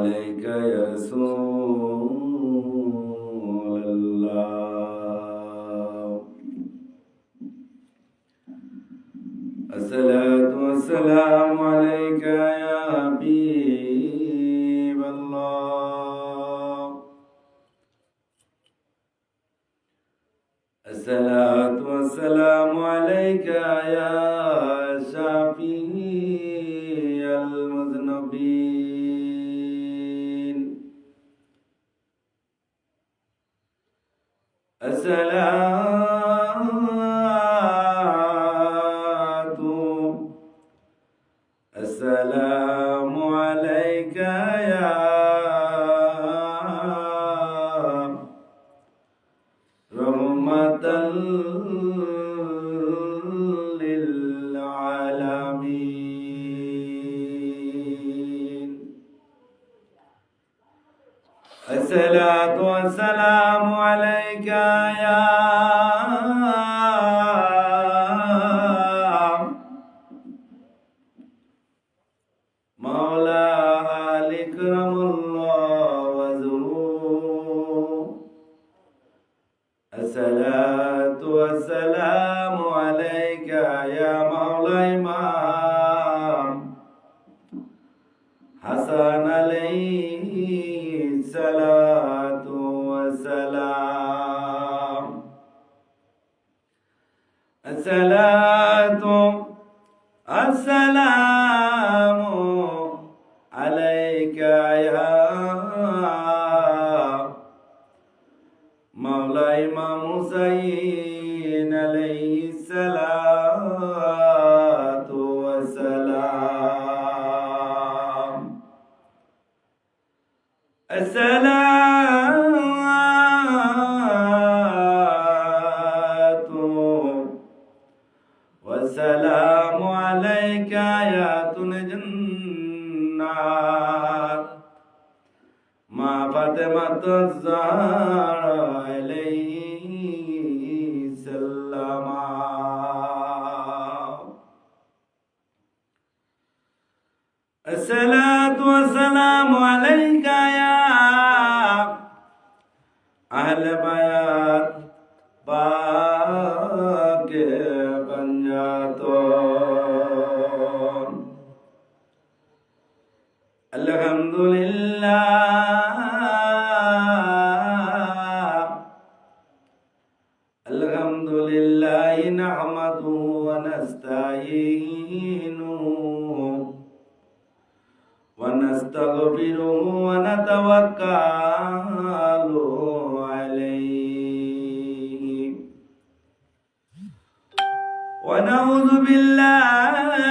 عليك يا رسول الله. الصلاة والسلام عليك يا حبيب الله. الصلاة والسلام عليك يا شافي المذنبين. الصلاة السلام عليك يا رحمة للعالمين. الصلاة والسلام عليك يا مولا الكرم الله وزهور. الصلاة والسلام عليك يا مولا إمام حسن عليه الصلاة والسلام. الصلاة السلام عليك يا مولاي إمام حسين عليه الصلاة والسلام. الصلاة والسلام عليك يا تنج النار ما فاطمة الزهراء عليه السلام. الصلاة والسلام عليك يا أهل بيات पाक बन जातो। अल्हम्दुलिल्लाह नहमदुहु व नस्तईनुहु व नस्तगफिरुहु व नतवक्कलु अलैहि व नऊज़ु बिल्लाहि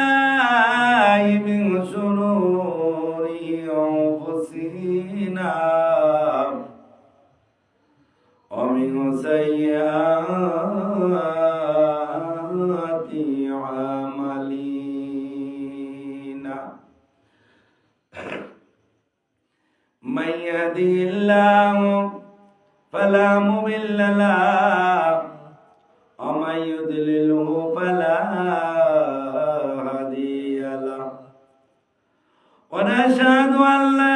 मिन शुरूरि अनफुसिना व मिन सय्यिआति अमालिना। मन यहदिहिल्लाहु फला मुदिल्ल लहु व मन युद्लिलहु फला हादिय लहु व नशहदु अन ला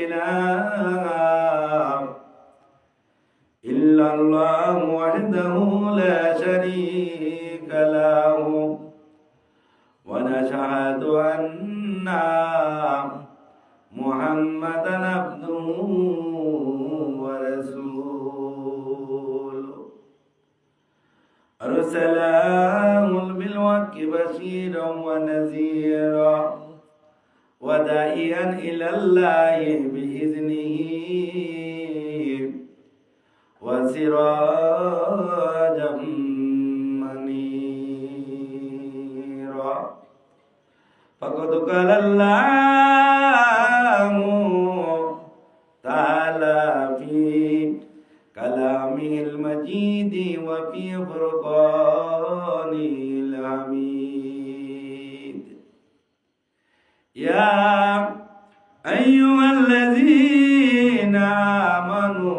इलाहा इल्लल्लाहु वहदहु ला शरीक लहु व नशहदु अन्ना मुहम्मदन अब्दुहु व रसूलुहु अरसलहु बिलहक्कि बशीरन व नज़ीरा व दाइयन इलल्लाहि बिइज़्निहि व सिराजम मनीरा। फ़क़द क़ालल्लाहु तआला फ़ी कलामिहिल मजीद व फ़ी फ़ुरक़ानिल हमीद। या अय्युहल्लज़ीना आमनू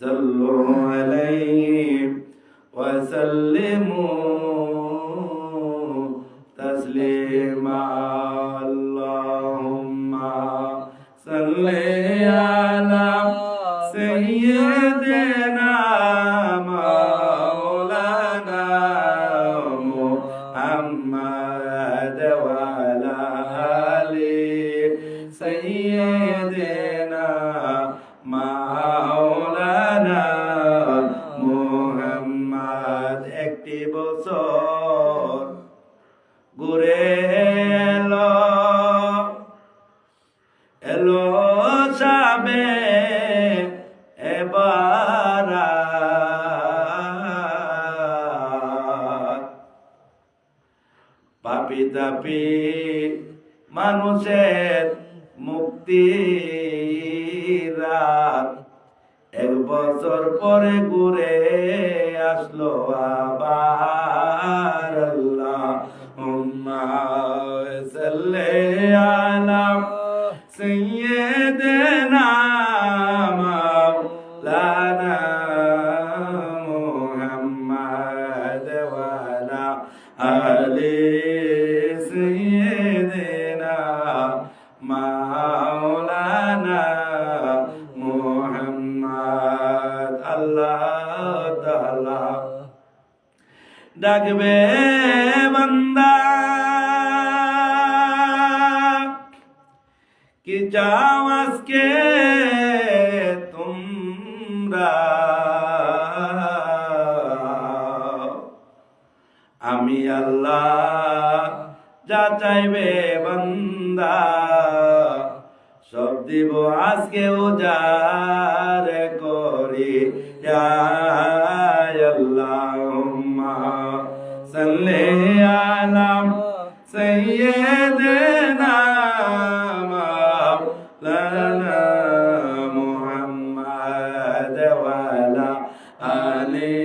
सल्लु अलैहि व सल्लिमू বছর ঘুরে এলো এলো যাবে এবার পাপি তাপি মানুষের মুক্তি রাত 1 বছর পরে ঘুরে আসলো আবার আল্লাহুম্মা সাল্লি আলা সাইয়্যিদিনা মাওলানা মুহাম্মাদ ওয়া আলা আলি সাইয়্যিদিনা মাওলানা মুহাম্মাদ। আল্লাহ তাআলা ডাকবে বান্দা কি চাও আজকে তোমরা, আমি আল্লাহ যা চাইবে বান্দা সব দিব আজকে উজার করি। ইয়া আল্লাহুম্মা সাল্লি আলা সাইয়্যিদিনা মাওলানা মুহাম্মাদ ওয়া আলা আলি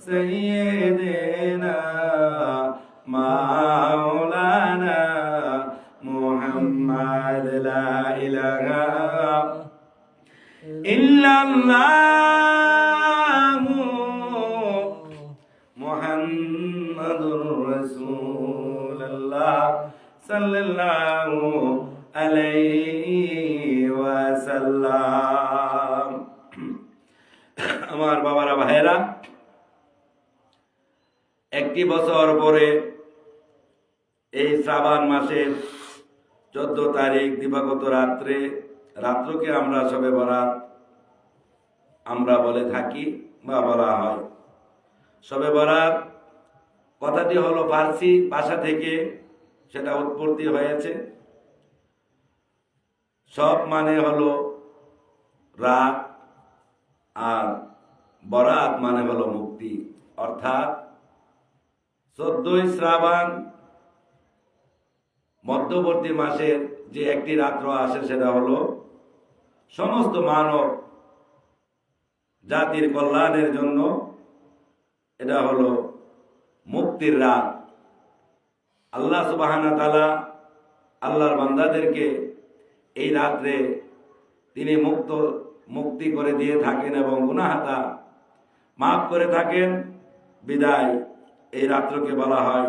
সাইয়্যিদিনা মাওলানা মুহাম্মাদ। লা ইলাহা ইল্লাল্লাহু মুহাম্মাদুর রাসূলুল্লাহ সাল্লাল্লাহু আলাইহি ওয়াসাল্লাম। আমার বাবারা ভাইরা, 1 বছর পরে এই শ্রাবণ মাসের 14 তারিখ দিবাগত রাত্রকে আমরা শবে বরাত আমরা বলে থাকি বা বলা হয়। শবে বরাত কথাটি হলো ফার্সি ভাষা থেকে সেটা উৎপত্তি হয়েছে। সব মানে হলো রাত আর বরাত মানে হলো মুক্তি, অর্থাৎ 14ই শ্রাবণ মধ্যবর্তী মাসের যে একটি রাত্র আসে সেটা হলো সমস্ত মানব জাতির কল্যাণের জন্য, এটা হলো মুক্তির রাত। আল্লাহ সুবহানাহু ওয়া তাআলা আল্লাহর বান্দাদেরকে এই রাত্রে তিনি মুক্তি করে দিয়ে থাকেন এবং গুনাহটা মাফ করে থাকেন, বিদায় এই রাত্রকে বলা হয়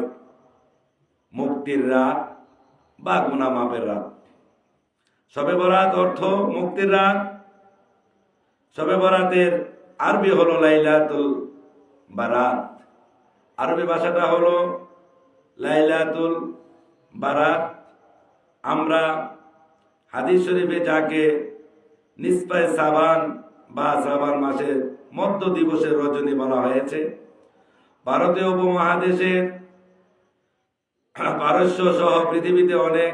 মুক্তির রাত বা গুনাহ মাফের রাত। শবে বরাত অর্থ মুক্তির রাত। শবে বরাতের আরবি হলো লাইলাতুল বারাত, আরবি ভাষাটা হলো লাইলাতুল বারাত। আমরা হাদিস শরীফে যাকে নিসফে শাবান বা শাবান মাসের মধ্য দিবসের রজনী বলা হয়েছে, ভারতীয় উপমহাদেশের পারস্য সহ পৃথিবীতে অনেক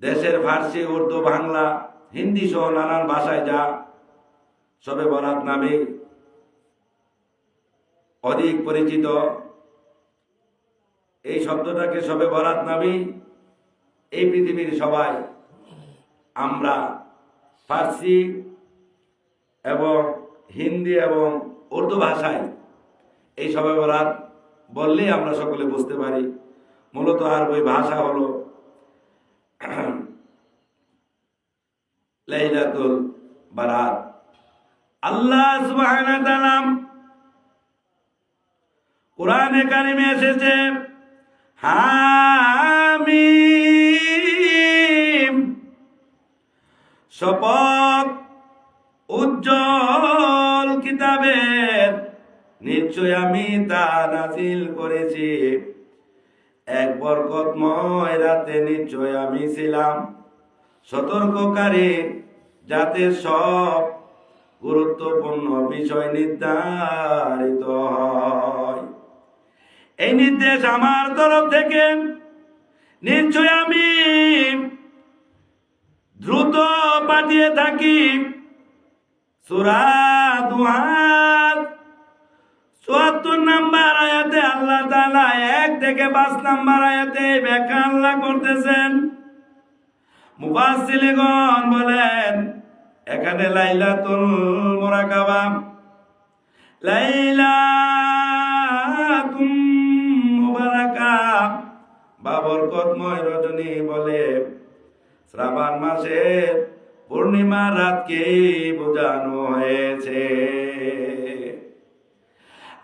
দেশের ফার্সি, উর্দু, বাংলা, হিন্দি সহ নানান ভাষায় যা শবে বরাত নামে অধিক পরিচিত। এই শব্দটাকে শবে বরাত নামেই এই পৃথিবীর সবাই আমরা ফার্সি এবং হিন্দি এবং উর্দু ভাষায় এই শবে বরাত বললেই আমরা সকলে বুঝতে পারি। মূলত আরবি ভাষা হলো লাইলাতুল বারাত। আল্লাহ সুবহানাহু ওয়া তাআলা কোরআনে কারিমে এসেছে হামিম, শপথ উজ্জ্বল কিতাবের, নিশ্চয় আমি তা নাযিল করেছি এক বরকতময় রাতে। নিশ্চয় আমি ছিলাম সতর্ককারী, যাতে সব গুরুত্বপূর্ণ বিষয় নির্ধারিত হয়। এই নির্দেশ আমার তরফ থেকে নিশ্চয় আমি দ্রুত পাঠিয়ে থাকি। সূরা দুহার ৭৪ নম্বর আয়াতে আল্লাহ তাআলা ১ থেকে ৫ নম্বর আয়াতে ব্যাখ্যা আল্লাহ করতেছেন। মুফাসসিরগণ বলেন এখানে লাইলাতুল মুরাকাবা, লাইলাতুম মুবারাকা বা বরকতময় রজনী বলে শ্রাবণ মাসের পূর্ণিমা রাতকে বোঝানো হয়েছে।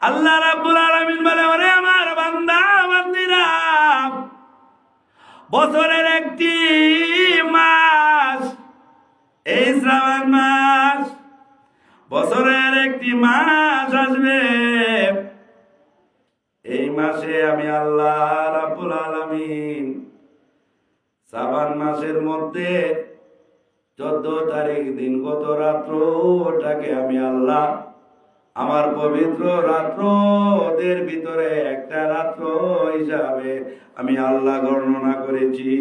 আল্লাহ রাব্বুল আলামিন বলে, ওরে আমার বান্দা বান্দীরা, বছরের একটি মাস এই শ্রাবণ মাস, বছরের একটি মাস আসবে। এই মাসে আমি আল্লাহ রাব্বুল আলামিন শ্রাবণ মাসের মধ্যে 14 তারিখ দিন গত রাত্রটাকে আমি আল্লাহ আমার পবিত্র রাত্রদের ভিতরে একটা রাত্র হিসাবে আমি আল্লাহ গণনা করেছি।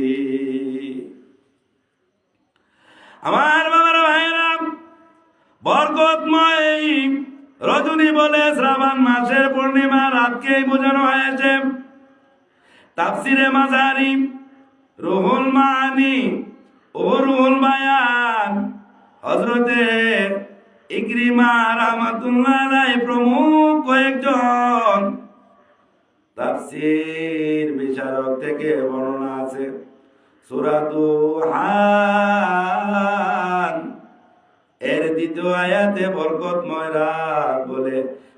আমার বাবার ভাইরা, বরকতময় রজনী বলে শ্রাবণ মাসের পূর্ণিমা রাতকেই বোঝানো হয়েছে। তাফসিরে মাজারি, রুহুল মাআনি ও রুহুল বায়ান হযরতে ইকরিমা রাহমাতুল্লাহ আলাইহি প্রমুখ কয়েকজন তাফসীর বিশারদ থেকে বর্ণনা আছে। সূরা দুহান এর ২য় আয়াতে বরকতময় রাত বলে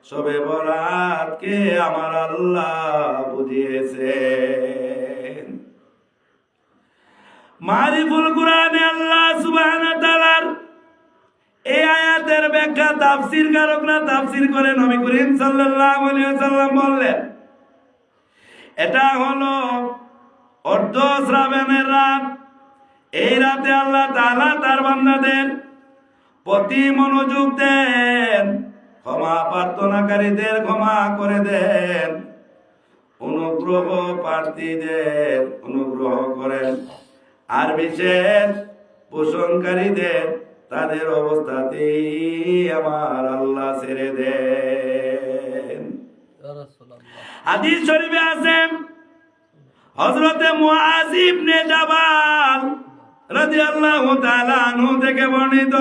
শবে বরাতকে আমার আল্লাহ বুঝিয়েছেন। মারিফুল কুরআনে আল্লাহ সুবহানাহু ওয়া তাআলার এই আয়াতের ব্যাখ্যা তাফসীর কারকরা তাফসীর করে নবী করিম সাল্লাল্লাহু আলাইহি ওয়াসাল্লাম বললেন, এটা হলো অর্ধ শ্রাবণের রাত। এই রাতে আল্লাহ তাআলা তার বান্দাদের প্রতি মনোযোগ দেন, ক্ষমা প্রার্থনাকারীদের ক্ষমা করে দেন, অনুগ্রহ প্রার্থীদের অনুগ্রহ করেন, আর বিশেষ পোষণকারীদের তাদের অবস্থাতেই আমার আল্লাহ ছেড়ে দেন। হাদিস শরীফে আছে হযরতে মুআয ইবনে জাবাল রাদিয়াল্লাহু তাআলা আনহু থেকে বর্ণিত,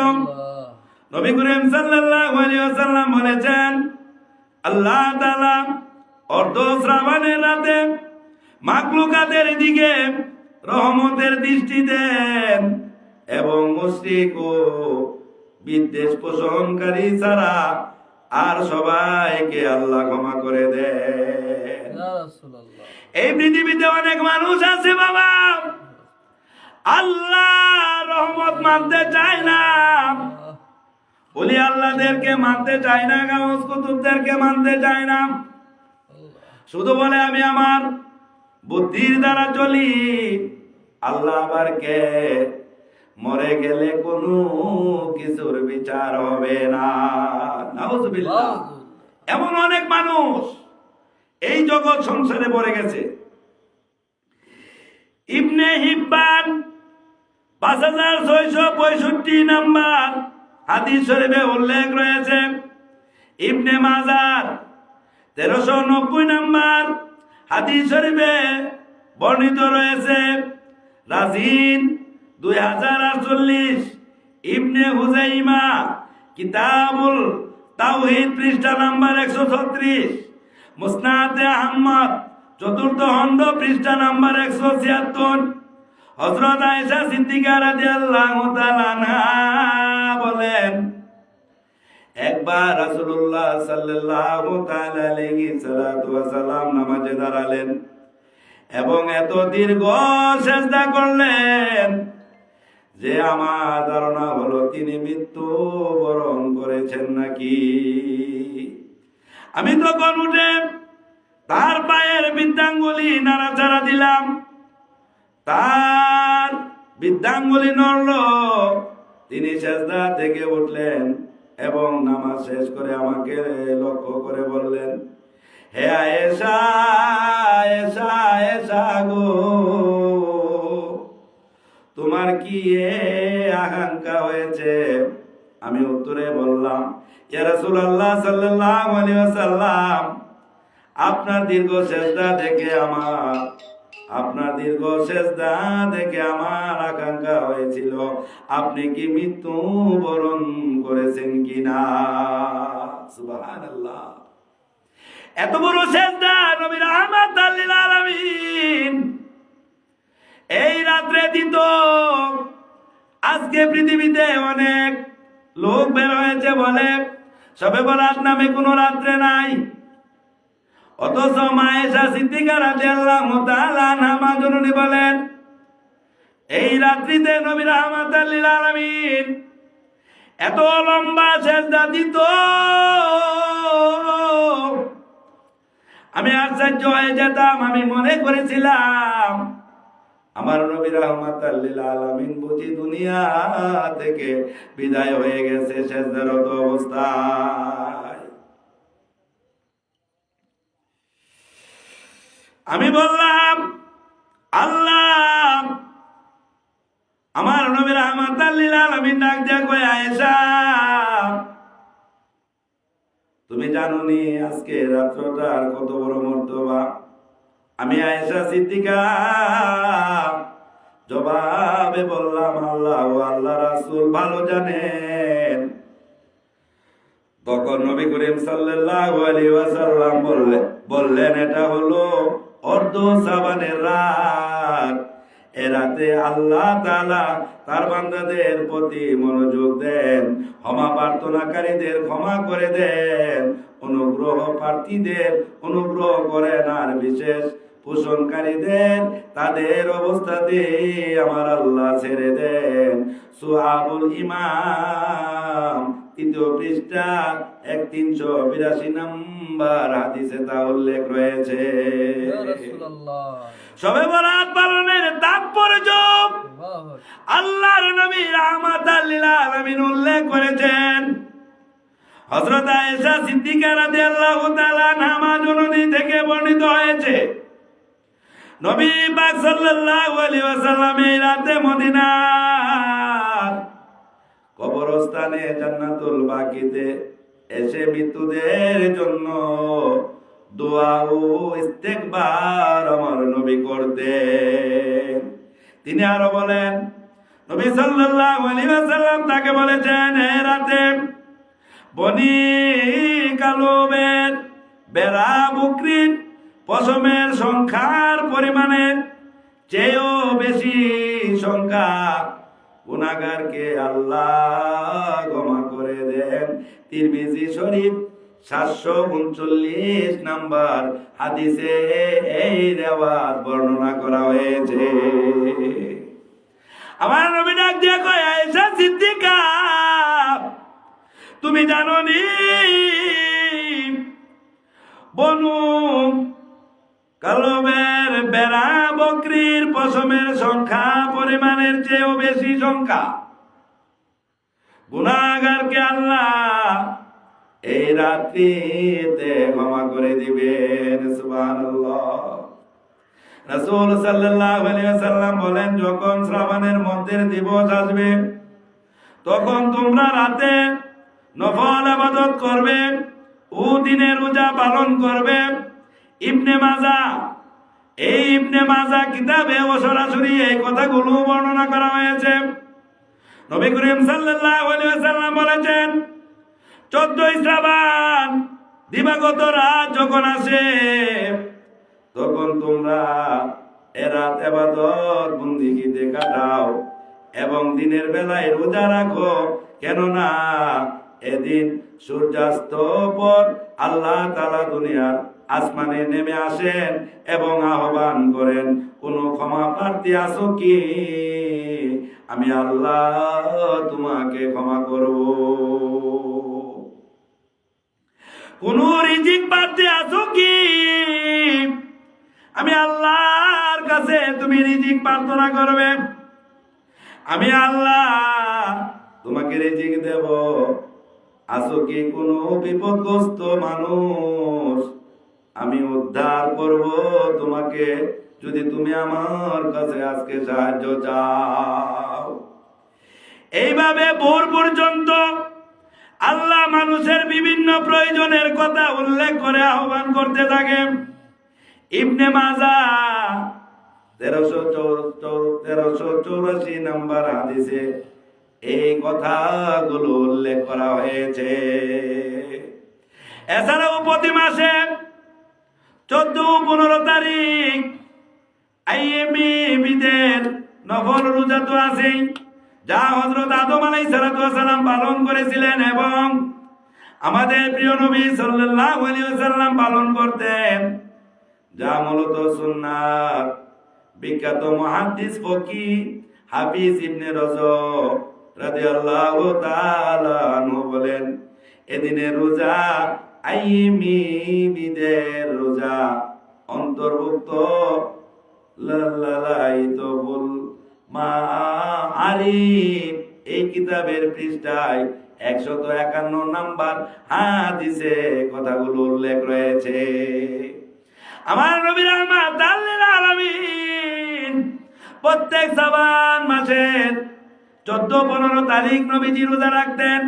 নবী করিম সাল্লাল্লাহু আলাইহি ওয়াসাল্লাম বলেছেন, আল্লাহ তাআলা অর্ধ শ্রাবণের রাতে মাখলুকাতের দিকে রহমতের দৃষ্টি দেন এবং মুশরিক ও বিদ্বেষ পোষণকারী ছাড়া আর সবাইকে আল্লাহ ক্ষমা করে দেন। এই পৃথিবীতে অনেক মানুষ আছে বাবা, আল্লাহ রহমত মানতে চায় না, ওলি আল্লাহদেরকে মানতে চায় না, গাউস কুতুবদেরকে মানতে চায় না, শুধু বলে আমি আমার বুদ্ধির দ্বারা চলি। আল্লাহ আবার কে মরে গেলে কোনো কিছুর বিচার হবে না। নাউজুবিল্লাহ। এমন অনেক মানুষ এই জগৎ সংসারে পড়ে গেছে। ইবনে হিব্বান 5665 নাম্বার হাদিস শরীফে উল্লেখ রয়েছে। ইবনে মাজার 1390 নাম্বার হাদিস শরীফে বর্ণিত রয়েছে। রাজিন 2048, ইবনে হুজাইমা কিতাবুল তাওহীদ পৃষ্ঠা নাম্বার 136, মুসনাদে আহমদ 4th খণ্ড পৃষ্ঠা নাম্বার 176। হযরত আয়েশা সিদ্দিকা রাদিয়াল্লাহু তাআলা আনহা বলেন, একবার রাসূলুল্লাহ সাল্লাল্লাহু তাআলা আলাইহি সাল্লাতু ওয়া সাল্লাম নামাজে দাঁড়ালেন এবং এত দীর্ঘ সিজদা করলেন যে আমার ধারণা হলো তিনি মৃত্যুবরণ করেছেন নাকি। আমি তখন উঠে তার পায়ের বৃদ্ধাঙ্গুলি নাড়াচাড়া দিলাম, তার বৃদ্ধাঙ্গুলি নড়ল, তিনি সিজদা থেকে উঠলেন এবং নামাজ শেষ করে আমাকে লক্ষ্য করে বললেন, হে আয়েশা, আয়েশা, আয়েশা গো, তোমার কি আকাঙ্ক্ষা হয়েছে? আমি উত্তরে বললাম, ইয়া রাসূলুল্লাহ সাল্লাল্লাহু আলাইহি ওয়াসাল্লাম, আপনার দীর্ঘ সেজদা দেখে আমার আকাঙ্ক্ষা হয়েছিল আপনি কি মৃত্যু বরণ করেছেন কিনা। সুবহানাল্লাহ। এত বড় সেজদা নবী রাহমাতাল লিল আলামিন এই রাত্রে দিত। আজকে পৃথিবীতে অনেক লোক বের হয়েছে বলে শবে বরাত নামে কোনো রাত্রে নাই, অথচ মা আয়েশা সিদ্দিকা রাদিয়াল্লাহু তাআলা আনহা মা জননী বলেন, এই রাত্রিতে নবী রাহমাতাল লিল আলামিন এত লম্বা সেজদা দিত, আমি আশ্চর্য হয়ে যেতাম। আমি মনে করেছিলাম আমার নবী রাহমাতাল লিল আলামিন বুঝি দুনিয়া থেকে বিদায় হয়ে গেছে সেজদারত অবস্থায়। আমি বললাম, আল্লাহ, আমার নবী রাহমাতাল লিল আলামিন ডাক দিয়া কয়, আয়েশা, তুমি জানো নি আজকে রাত্রটার কত বড় মর্তবা? আমি আয়েশা সিদ্দিকা জবাবে বললাম, আল্লাহ ও আল্লাহ রাসূল ভালো জানেন। তখন নবী করিম সাল্লাল্লাহু আলাইহি ওয়াসাল্লাম বললেন, এটা হলো অর্ধ শাবানের রাত। এ রাতে আল্লাহ তাআলা তার বান্দাদের প্রতি মনোযোগ দেন, ক্ষমা প্রার্থনাকারীদের ক্ষমা করে দেন, অনুগ্রহ প্রার্থীদের অনুগ্রহ করেন, আর বিশেষ পোষণকারীদের তাদের অবস্থাতে আমার আল্লাহ ছেড়ে দেন। সুআবুল ইমাম ৩য় পৃষ্ঠা ৩৮২ নম্বর হাদিসে তা উল্লেখ রয়েছে। শবে বরাত পালনের তাৎপর্য আল্লাহর নবী রাহমাতাল লিল আলামিন উল্লেখ করেছেন। হযরত আয়েশা সিদ্দিকা রাদিয়াল্লাহু তাআলা আনহা মা জননী থেকে বর্ণিত হয়েছে, নবী পাক সাল্লাল্লাহু আলাইহি ওয়াসাল্লাম এই রাতে মদিনার কবরস্থানে জান্নাতুল বাকিতে এসে মৃত্যুদের জন্য দোয়া ও ইস্তেগফার আমার নবী করতেন। তিনি আরো বলেন, নবী সাল্লাল্লাহু আলাইহি ওয়াসাল্লাম তাকে বলেছেন, এই রাতে বনি কালুবের বেড়া বকরির পশমের সংখ্যার পরিমাণে চেয়েও বেশি সংখ্যা গুনাহগারকে আল্লাহ ক্ষমা করে দেন। তিরমিজি শরীফ 739 নাম্বার হাদিসে এই রিওয়ায়াত বর্ণনা করা হয়েছে। আমার নবী ডাক দিয়ে কয়, আয়েশা সিদ্দিকা, তুমি জানো নি বনু কালবের বেড়া বকরির পশমের সংখ্যা পরিমাণের চেয়েও বেশি সংখ্যা গুনাহগারকে আল্লাহ এই রাত্রিতে ক্ষমা করে দিবেন। সুবহানাল্লাহ। রাসূল সাল্লাল্লাহু আলাইহি ওয়াসাল্লাম বলেন, যখন শ্রাবণের মধ্যের দিবস আসবে তখন তোমরা রাতে নফল ইবাদত করবে ও দিনে রোজা পালন করবে। ইবনে মাজাহ কিতাবে সরাসরি এই কথাগুলো বর্ণনা করা হয়েছে। নবী করিম সাল্লাল্লাহু আলাইহি ওয়াসাল্লাম বলেছেন, 14 শ্রাবণ দিবাগত রাত যখন আসে তখন তোমরা এ রাত ইবাদত বন্দেগীতে কাটাও এবং দিনের বেলায় রোজা রাখো, কেননা এদিন সূর্যাস্ত পর আল্লাহ তাআলা দুনিয়ার আসমানে নেমে আসেন এবং আহ্বান করেন, কোন ক্ষমা প্রার্থী আছো কি? আমি আল্লাহ তোমাকে ক্ষমা করব। কোন রিজিক প্রার্থী আছো কি? আমি আল্লাহর কাছে তুমি রিজিক প্রার্থনা করবে, আমি আল্লাহ তোমাকে রিজিক দেব। আছো কি কোনো বিপদগ্রস্ত মানুষ? আমি উদ্ধার করব তোমাকে যদি তুমি আমার কাছে আজকে সাহায্য চাও। এইভাবে ভোর পর্যন্ত আল্লাহ মানুষের বিভিন্ন প্রয়োজনের কথা উল্লেখ করে আহ্বান করতে থাকে। ইবনে মাজাহ 1384 নম্বর হাদিসে এই কথাগুলো উল্লেখ করা হয়েছে। এছাড়াও প্রতি মাসে 14-15 তারিখ আইএমই বিদের নফল রোজা তো আছেই, যা হযরত আদম আলাইহিস সালাম পালন করেছিলেন এবং আমাদের প্রিয় নবী সাল্লাল্লাহু আলাইহি ওয়াসাল্লাম পালন করতেন, যা মূলত সুন্নাত। বিখ্যাত মুহাদ্দিস ফকিহ হাফিজ ইবনে রজব রাদিয়াল্লাহু তাআলা আনহু বলেন, এদিনের রোজা আইয়িমি বিদের রোজা অন্তর্ভুক্ত। লালাইতুল মাআরিফ এই কিতাবের পৃষ্ঠায় 151 নাম্বার হাদিসে কথাগুলো উল্লেখ রয়েছে। আমার নবী রাহমাতাল লিল আলামিন প্রত্যেক শাবান মাসের 14-15 তারিখ নবীজি রোজা রাখতেন।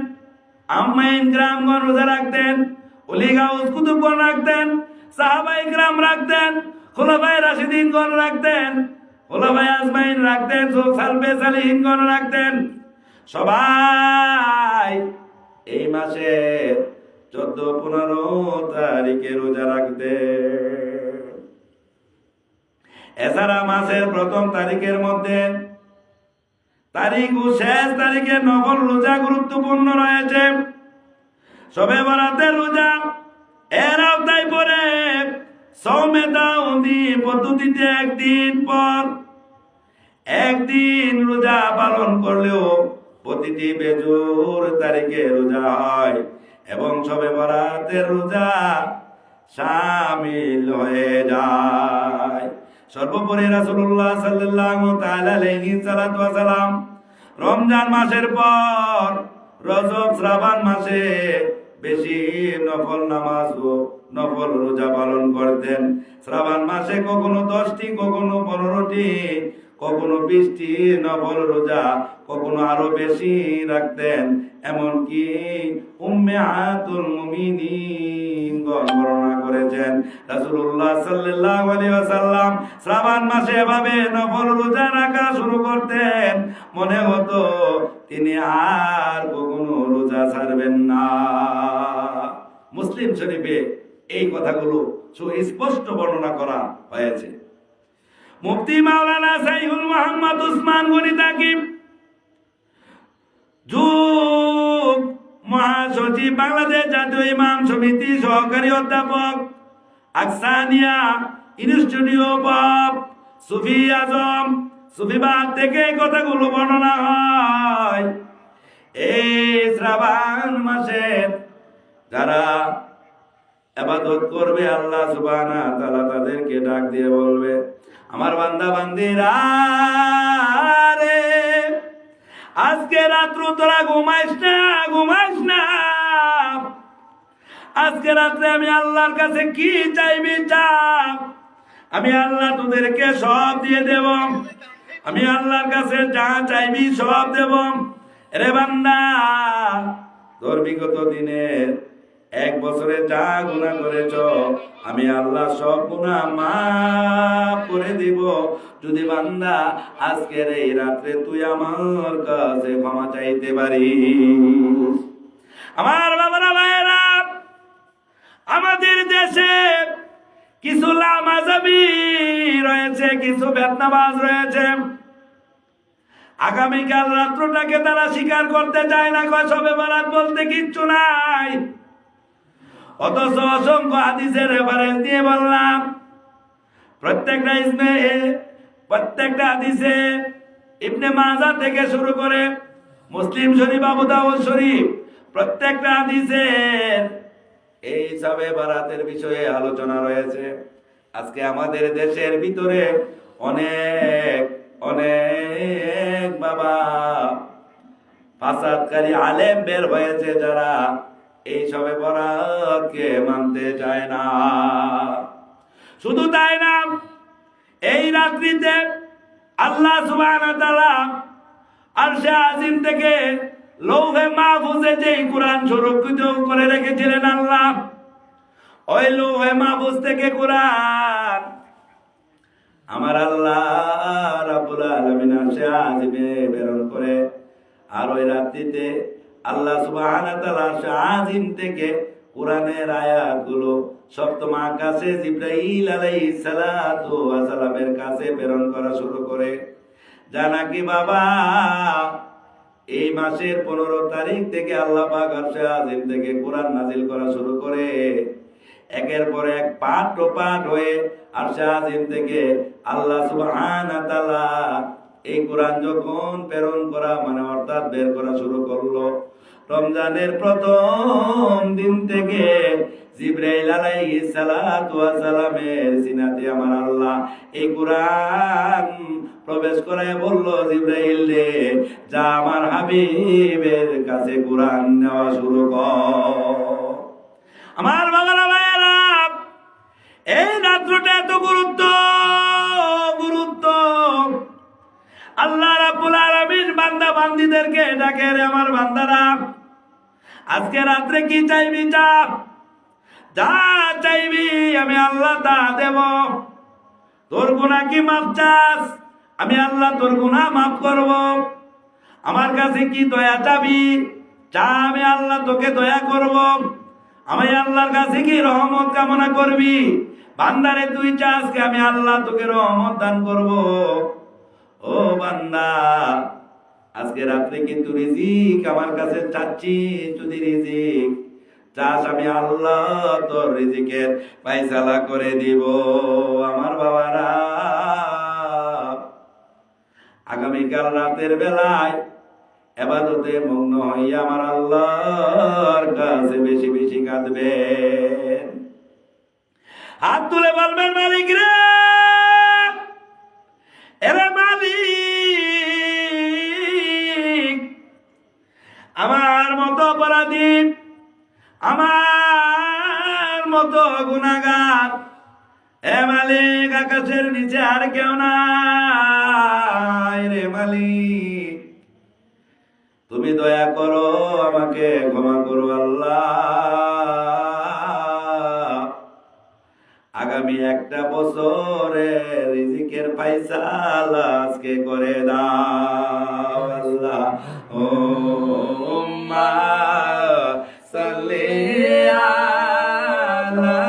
আম্মাইন গ্রামগণ রোজা রাখতেন, ওলি গাউস কুতুবগণ রাখতেন, সাহাবায়ে কিরাম রাখতেন, খুলাফায়ে রাশিদিনগণ রাখতেন, খুলাফায়ে আজমাইন রাখতেন, সালফে সালিহিনগণ রাখতেন। সবাই এই মাসের 14-15 তারিখে রোজা রাখতেন। এছাড়া মাসের প্রথম তারিখের মধ্যে তারিখ ও শেষ তারিখের নফল রোজা গুরুত্বপূর্ণ রয়েছে। শবে বরাতের রোজা এর আওতায় পড়ে। সওমে দাউদি পদ্ধতিতে একদিন পর একদিন রোজা পালন করলেও প্রতিটি বেজুর তারিখে রোজা হয় এবং শবে বরাতের রোজা শামিল হয়ে যায়। সর্বোপরি রাসূলুল্লাহ সাল্লাল্লাহু তাআলা আলাইহি সাল্লাম রমজান মাসের পর রজব শ্রাবণ মাসে বেশি নফল নামাজ ও নফল রোজা পালন করতেন। শ্রাবণ মাসে কখনো 10টি, কখনো 15টি, কখনো 20টি নফল রোজা, কখনো আরো বেশি রাখতেন। এমনকি উম্মাহাতুল মুমিনিন বর্ণনা করেছেন রাসূলুল্লাহ সাল্লাল্লাহু আলাইহি ওয়াসাল্লাম শ্রাবণ মাসে এভাবে নফল রোজা রাখা শুরু করতেন, মনে হতো তিনি আর কখনো রোজা ছাড়বেন না। মুসলিম শরীফে এই কথাগুলো সুস্পষ্ট বর্ণনা করা হয়েছে। মুফতি মাওলানা সাইফুল মুহাম্মদ উসমান গনি তাকিব, যুগ মহাসচিব, বাংলাদেশ জাতীয় ইমাম সমিতি সহকারী অধ্যাপক, আকসানিয়া ইনস্টিটিউট অফ সুফি আজম, সুফিবাদ থেকে এই কথাগুলো বর্ণনা হয়। এই শ্রাবণ মাসে যারা ইবাদত করবে আল্লাহ সুবহানাহু ওয়া তাআলা তাদেরকে ডাক দিয়ে বলবে, আমার বান্দা বান্দিরা রে, আজকে রাত্র তোরা ঘুমাইস না। আজকে রাত্রে আমি আল্লাহর কাছে কি চাইবি চা, আমি আল্লাহ তোদেরকে সব দিয়ে দেব। আমি আল্লাহর কাছে যা চাইবি সব দেব। রে বান্দা, তোর বিগত দিনের 1 বছরে যা গুনাহ করেছ আমি আল্লাহ সব গুনাহ মাফ করে দিব যদি বান্দা আজকের এই রাত্রে তুই আমার কাছে ক্ষমা চাইতে পারিস। আমার বাবারা ভাইরা, আমাদের দেশে কিছু লামাযাবি রয়েছে, কিছু বেদনাবাজ রয়েছে। আগামীকাল রাত্রটাকে তারা স্বীকার করতে চায় না, কয় শবে বরাত বলতে কিচ্ছু নাই। অথচ অসংখ্য হাদিসের রেফারেন্স দিয়ে বললাম, প্রত্যেকটা হাদিসে ইবনে মাজাহ থেকে শুরু করে মুসলিম শরীফ, আবু দাউদ শরীফ, প্রত্যেকটা হাদিসের এই শবে বরাতের বিষয়ে আলোচনা রয়েছে। আজকে আমাদের দেশের ভিতরে অনেক বাবা ফাসাদকারী আলেম বের হয়েছে যারা এই সবে বরাতকে মানতে চায় না। শুধু তাই না, এই রাত্রিতে আল্লাহ সুবহানাহু ওয়া তাআলা আরশে আজিম থেকে লৌহে মাহফুজে যেই কোরআন সুরক্ষিত করে রেখেছিলেন আল্লাহ, ওই লৌহে মাহফুজ থেকে কোরআন আমার আল্লাহ রাব্বুল আলামিন আরশে আজিমে প্রেরণ করে। আর ওই রাত্রিতে আল্লাহ সুবহানাহু ওয়া তাআলা আরশে আজিম থেকে কোরআনের আয়াতগুলো সপ্তম আকাশে জিবরাইল আলাইহিস সালাতু ওয়া সালামের কাছে প্রেরণ করা শুরু করে। জানাকি বাবা, এই মাসের 15 তারিখ থেকে আল্লাহ পাক আরশে আজিম থেকে কোরআন নাজিল করা শুরু করে। একের পর এক পাঠ হয়ে আরশে আজিম থেকে আল্লাহ সুবহানাহু ওয়া তাআলা এই কোরআন যখন প্রেরণ করা মানে অর্থাৎ বের করা শুরু করলো, রমজানের প্রথম দিন থেকে জিবরাইল আলাইহিস সালাতু ওয়া সালামের সিনাতে আমার আল্লাহ এই কোরআন প্রবেশ করায় বলল, জিবরাইল রে যা আমার হাবিবের কাছে কোরআন নেওয়া শুরু কর। আমার বাবারা ভাইয়েরা, এই রাত্রটা এত গুরুত্ব আল্লাহ রাব্বুল আলামিন বান্দা বান্দীদেরকে ডাকে, রে আমার বান্দারা আজকে রাত্রে কি চাইবি যা চাইবি আমি আল্লাহ তা দেব। তোর গুনাহ কি মাফ চাস, আমি আল্লাহ তোর গুনাহ মাফ করব। আমার কাছে কি দয়া চাবি, চা আমি আল্লাহ তোকে দয়া করব। আমি আল্লাহর কাছে কি রহমত কামনা করবি, বান্দারে তুই চাস কি আমি আল্লাহ তোকে রহমত দান করব। ও বান্দা, আজকে রাত্রে কিন্তু রিজিক আমার কাছে চাচ্ছি, যদি রিজিক চাস আমি আল্লাহ তোর রিজিকের ফায়সালা করে দিব। আমার বাবারা, আগামীকাল রাতের বেলায় ইবাদতে মগ্ন হইয়া আমার আল্লাহর কাছে বেশি বেশি কাঁদবেন। হাত তুলে বলবেন, মালিক রে, এরে মালিক, আমার মতো অপরাধী, আমার মতো গুনাহগার, এ মালিক আকাশের নিচে আর কেউ নাই রে মালিক, তুমি দয়া করো, আমাকে ক্ষমা করো আল্লাহ। আগামী একটা বছরে রিজিকের ফায়সালা আজকে করে দাও আল্লাহ। উম্মা সাল্লি আলা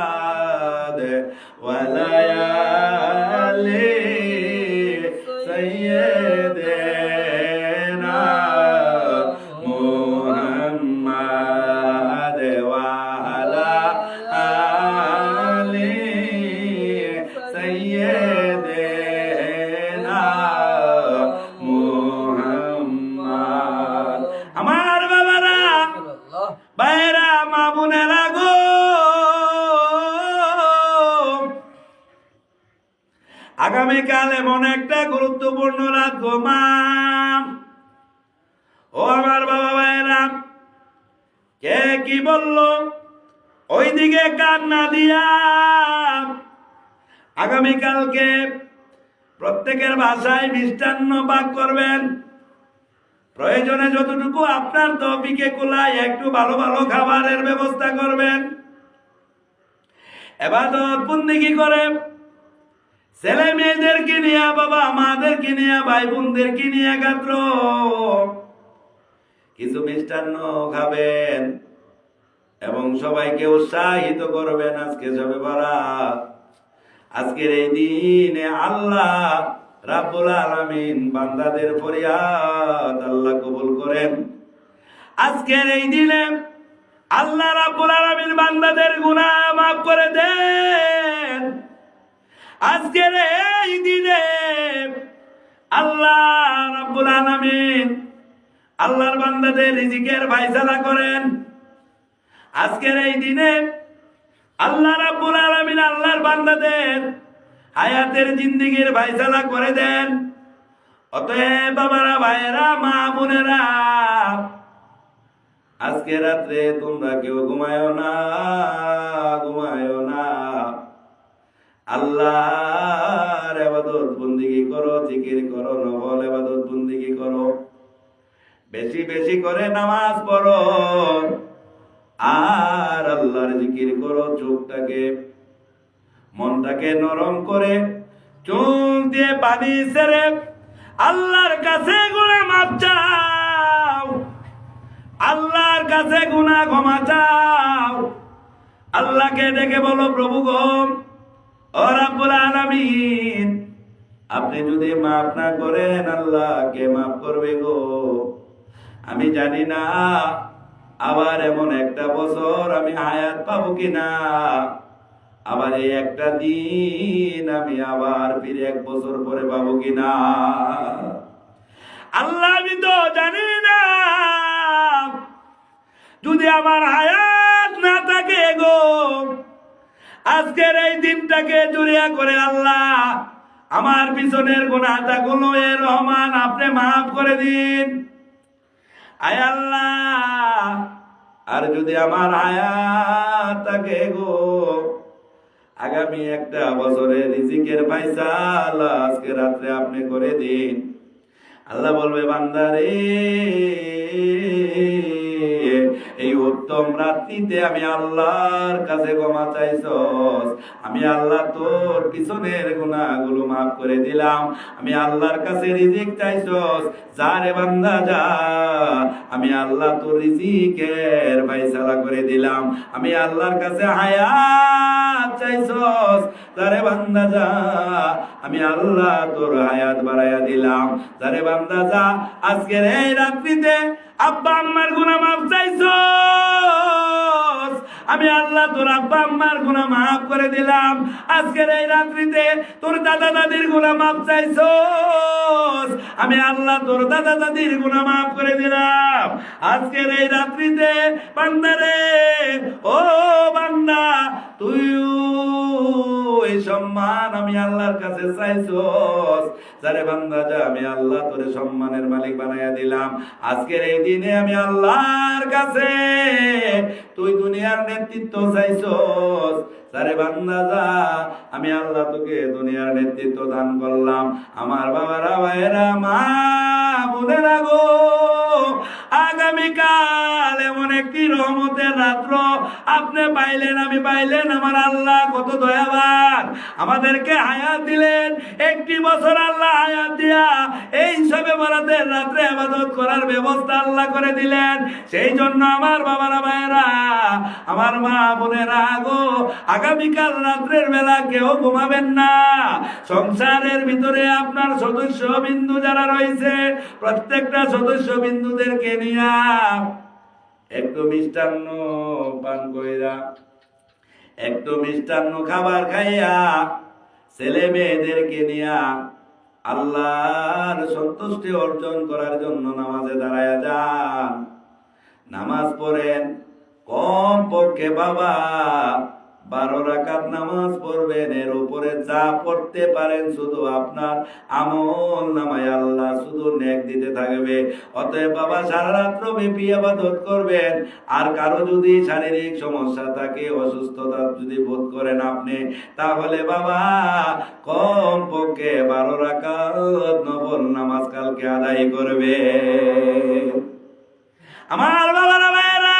মুহাম্মাদ ওয়া লায়ালি সাইয়্যিদিনা মুহাম্মাদ ওয়া আলা আলি সাইয়্যিদিনা মুহাম্মাদ। আমার বাবারা, ভাইরা, মা বোনেরা গো, আগামীকাল এমন একটা গুরুত্বপূর্ণ রাত গো মা। ও আমার বাবা ভাইরা, কে কি বলল ওইদিকে কান না দিয়া আগামীকালকে প্রত্যেকের ভাষায় মিষ্টান্ন পাক করবেন। প্রয়োজনে যতটুকু আপনার তৌফিকে কুলায় একটু ভালো ভালো খাবারের ব্যবস্থা করবেন। ইবাদত বন্দেগী করে ছেলে মেয়েদেরকে নিয়ে, বাবা মাদেরকে নিয়ে, ভাই বোনদেরকে নিয়ে গাত্র কিছু মিষ্টান্ন খাবেন এবং সবাইকে উৎসাহিত করবেন। আজকে সবে বরাত, আজকের এই দিনে আল্লাহ রাব্বুল আলামিন বান্দাদের ফরিয়াদ আল্লাহ কবুল করেন। আজকের এই দিনে আল্লাহ রাব্বুল আলামিন বান্দাদের গুনাহ মাফ করে দেন। আজকের এই দিনে আল্লাহ রাব্বুল আলামিন আল্লাহর বান্দাদের রিজিকের ফায়সালা করেন। আজকের এই দিনে আল্লাহ রাব্বুল আলামিন আল্লাহর বান্দাদের হায়াতের জিন্দেগির ফায়সালা করে দেন। অতএব বাবারা, ভাইয়েরা, মা বোনেরা, আজকে রাত্রে তোমরা কেউ ঘুমায়ো না, ঘুমায়ো না। আল্লাহর ইবাদত বন্দেগী করো, জিকির করো, নফল ইবাদত বন্দেগী করো, বেশি বেশি করে নামাজ পড়ো, আর আল্লাহর জিকির করো। চোখটাকে, মনটাকে নরম করে চোখ দিয়ে পানি ছেড়ে আল্লাহর কাছে গুনাহ মাফ চাও, আল্লাহর কাছে গুনাহ ক্ষমা চাও। আল্লাহকে ডেকে বলো, প্রভু গো, ও রাব্বুল আলামিন, আপনি যদি মাফ না করেন আল্লাহ কে মাফ করবে গো? আমি জানি না আবার এমন একটা বছর আমি হায়াত পাবো কিনা, আবার এই একটা দিন আমি আবার ফিরে 1 বছর পরে পাবো কিনা। আল্লাহ, আমি তো জানি না, যদি আমার হায়াত না থাকে গো, আজকের এই দিনটাকে জুড়িয়া করে আল্লাহ আমার পিছনের গুনাহটা গুলো এ রহমান আপনি মাফ করে দিন। আয় আল্লাহ, আর যদি আমার হায়াত থাকে গো, আগামী 1 বছরের রিজিকের ফায়সালা আজকে রাত্রে আপনি করে দিন। আল্লাহ বলবে, বান্দারে, এই উত্তম রাত্রিতে আমি আল্লাহর কাছে ক্ষমা চাইছস, আমি আল্লাহ তোর পিছনের গুনাহগুলো মাফ করে দিলাম। আমি আল্লাহর কাছে রিজিক চাইছস, যা রে বান্দা যা, আমি আল্লাহ তোর রিজিকের ফায়সালা করে দিলাম। আমি আল্লাহর কাছে হায়াত চাইছস, যা রে বান্দা যা, আমি আল্লাহ তোর হায়াত বাড়াইয়া দিলাম। যা রে বান্দা যা, আজকের এই রাত্রিতে আব্বা আম্মার গুনাহ মাফ চাইছস, আমি আল্লাহ তোর আব্বা আম্মার গুনাহ মাফ করে দিলাম। আজকের এই রাত্রিতে তোর দাদা দাদির গুনাহ মাফ চাইছস, আমি আল্লাহ তোর দাদা দাদির গুনাহ মাফ করে দিলাম। আজকের এই রাত্রিতে বান্দারে, ও বান্দা, তুইও এই সম্মান আমি আল্লাহর কাছে চাইছস, যারে বান্দা যা, আমি আল্লাহ তোরে সম্মানের মালিক বানাইয়া দিলাম। আজকের এই দিনে আমি আল্লাহর কাছে তুই দুনিয়ার নেতৃত্ব চাইছস, যারে বান্দা যা, আমি আল্লাহ তোকে দুনিয়ার নেতৃত্ব দান করলাম। আমার বাবারা, ভাইয়েরা, মা বোনেরা গো, আগামীকাল এমন একটি রহমতের রাত্র আপনি পাইলেন, আমি পাইলেন। আমার আল্লাহ কত দয়াবান, আমাদেরকে হায়াত দিলেন। 1 বছর আল্লাহ হায়াত দিয়া এই সবে বরাতের রাত্রে ইবাদত করার ব্যবস্থা আল্লাহ করে দিলেন। সেই জন্য আমার বাবারা, ভাইয়েরা, আমার মা বোনেরা গো, আগামীকাল রাত্রের বেলা কেউ ঘুমাবেন না। সংসারের ভিতরে আপনার সদস্য বিন্দু যারা রয়েছে, প্রত্যেকটা সদস্য বিন্দুদেরকে নিয়া একটু মিষ্টান্ন পান কইরা, একটু মিষ্টান্ন খাবার খাইয়া, ছেলে মেয়েদেরকে নিয়া আল্লাহর সন্তুষ্টি অর্জন করার জন্য নামাজে দাঁড়ায়া যান। নামাজ পড়েন, কম পক্ষে বাবা 12 রাকাত নামাজ পড়বেন। এর উপরে যা পড়তে পারেন শুধু আপনার আমল নামায় আল্লাহ শুধু নেক দিতে থাকবে। অতএব বাবা, সারা রাত্র ব্যাপী ইবাদত করবেন। আর কারো যদি শারীরিক সমস্যা থাকে, অসুস্থতা যদি বোধ করেন আপনি, তাহলে বাবা কম পক্ষে 12 রাকাত নফল নামাজ কালকে আদায় করবে। আমার বাবারা, ভাইয়েরা,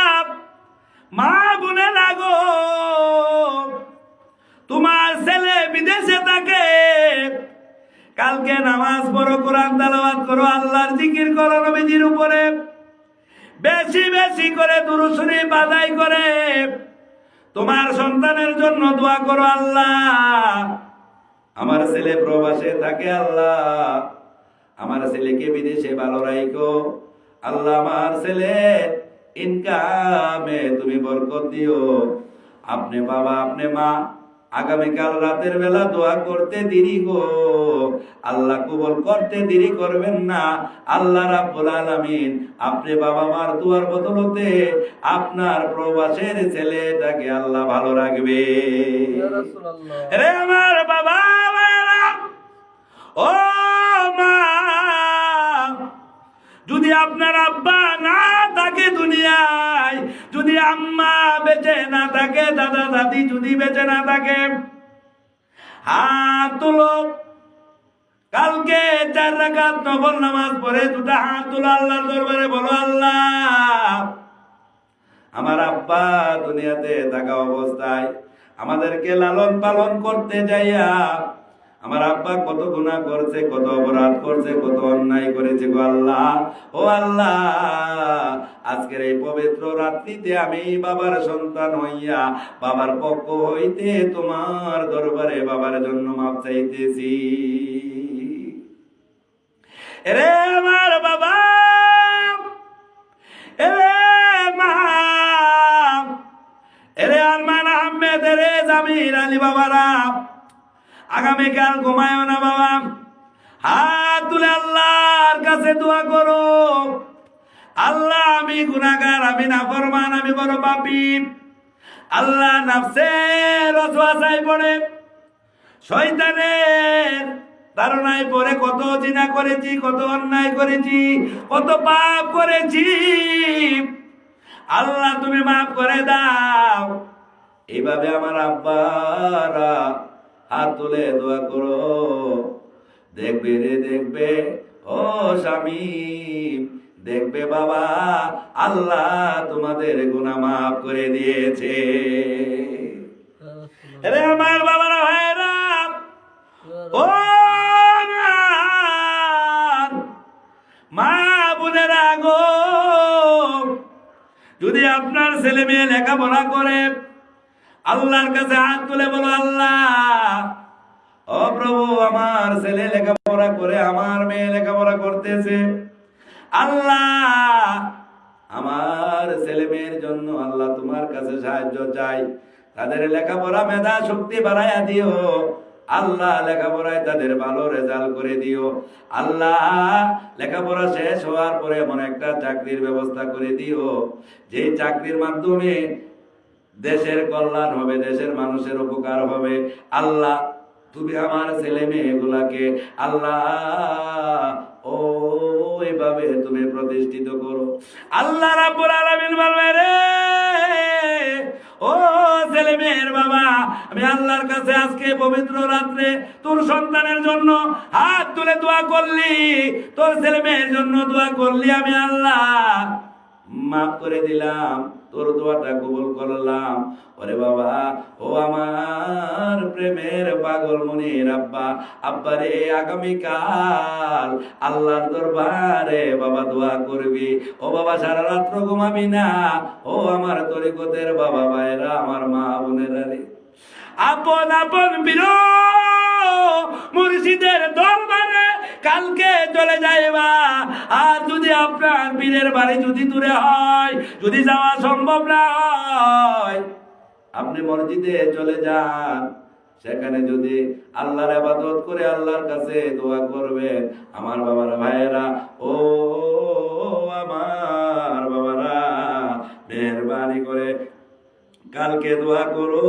মা বোনেরা গো, তোমার ছেলে বিদেশে থাকে, কালকে নামাজ পড়ো, কোরআন তেলাওয়াত করো, আল্লাহর জিকির করো, নবীজির উপরে বেশি বেশি করে দুরূদ শরীফ আদায় করে তোমার সন্তানের জন্য দোয়া করো। আল্লাহ, আমার ছেলে প্রবাসে থাকে, আল্লাহ আমার ছেলেকে বিদেশে ভালো রাখো। আল্লাহ, আমার ছেলে ইনকামে তুমি বরকত দিও। আপনি বাবা, আপনি মা, আগামীকাল রাতের বেলা দোয়া করতে দেরি গো, আল্লাহ কবুল করতে দেরি করবেন না। আল্লাহ রাব্বুল আলামিন আপনি বাবা মার দোয়ার বদলতে আপনার প্রবাসের ছেলেটাকে আল্লাহ ভালো রাখবে। রে আমার বাবা মায়েরা, ও মা, যদি আপনার আব্বা না থাকে দুনিয়ায়, যদি আম্মা বেঁচে না থাকে, দাদা দাদি যদি বেঁচে না থাকে, হাত তুলো। কালকে 4 রাকাত নফল নামাজ পড়ে 2টা হাত তুলো, আল্লাহর দরবারে বলো, আল্লাহ আমার আব্বা দুনিয়াতে থাকা অবস্থায় আমাদেরকে লালন পালন করতে যাইয়া আমার আব্বা কত গুনাহ করছে, কত অপরাধ করছে, কত অন্যায় করেছে গো আল্লাহ। ও আল্লাহ, আজকের এই পবিত্র রাত্রিতে আমি বাবার সন্তান হইয়া বাবার পক্ষ হইতে তোমার দরবারে বাবার জন্য মাপ চাইতেছি। এরে আমার বাবা, এরে মা, এরে আরমান আহমেদ, এরে জামির আলী বাবারা, আগামীকাল ঘুমায়ও না বাবা, হাত তুলে আল্লাহর কাছে দোয়া করো। আল্লাহ আমি গুনাহগার, আমি নাফরমান, আমি বড় পাপী। আল্লাহ নফসের ওয়াসওয়াসায় পড়ে, শয়তানের ধারণায় পড়ে কত জিনা করেছি, কত অন্যায় করেছি, কত পাপ করেছি। আল্লাহ তুমি মাফ করে দাও। এইভাবে আমার আব্বারা হাত তুলে দোয়া করো। দেখবে রে দেখবে, ও স্বামী দেখবে বাবা, আল্লাহ তোমাদের গুনাহ মাফ করে দিয়েছে। আরে আমার বাবারা ভাইরা, ও মা বোনেরা গো, যদি আপনার ছেলে মেয়ে লেখাপড়া করে, আল্লাহর কাছে হাত তুলে বলো, আল্লাহ ও প্রভু আমার ছেলে লেখাপড়া করে, আমার মেয়ে লেখাপড়া করতেছে, আল্লাহ আমার ছেলে মেয়ের জন্য আল্লাহ তোমার কাছে সাহায্য চাই, তাদের লেখাপড়া মেধা শক্তি বাড়াইয়া দিও। আল্লাহ লেখাপড়ায় তাদের ভালো রেজাল্ট করে দিও। আল্লাহ লেখাপড়া শেষ হওয়ার পরে এমন একটা চাকরির ব্যবস্থা করে দিও, যে চাকরির মাধ্যমে দেশের কল্যাণ হবে, দেশের মানুষের উপকার হবে। আল্লাহ তুমি আমার ছেলে মেয়েগুলাকে আল্লাহ ও এভাবে তুমি প্রতিষ্ঠিত করো। আল্লাহ রাব্বুল আলামিন বলবে, রে ও ছেলে মেয়ের বাবা, আমি আল্লাহর কাছে আজকে পবিত্র রাত্রে তোর সন্তানের জন্য হাত তুলে দোয়া করলি, তোর ছেলে মেয়ের জন্য দোয়া করলি, আমি আল্লাহ মাফ করে দিলাম, তোর দোয়াটা কবুল করলাম। ওরে বাবা, ও আমার প্রেমের পাগল মনির আব্বা, আব্বা রে আগামীকাল আল্লাহর দরবারে বাবা দোয়া করবি। ও বাবা সারা রাত্র ঘুমাবি না। ও আমার তরিকতের বাবা ভাইরা, আমার মা বোনেরা রে, আপন আপন বীর মুর্শিদের দরবারে কালকে চলে যাইবা। আর যদি আপনার পীরের বাড়ি যদি দূরে হয়, যদি যাওয়া সম্ভব না হয়, আপনি মসজিদে চলে যান, সেখানে যদি আল্লাহর ইবাদত করে আল্লাহর কাছে দোয়া করবেন। আমার বাবারা ভাইয়েরা, ও আমার বাবারা, মেহেরবানি করে কালকে দোয়া করো,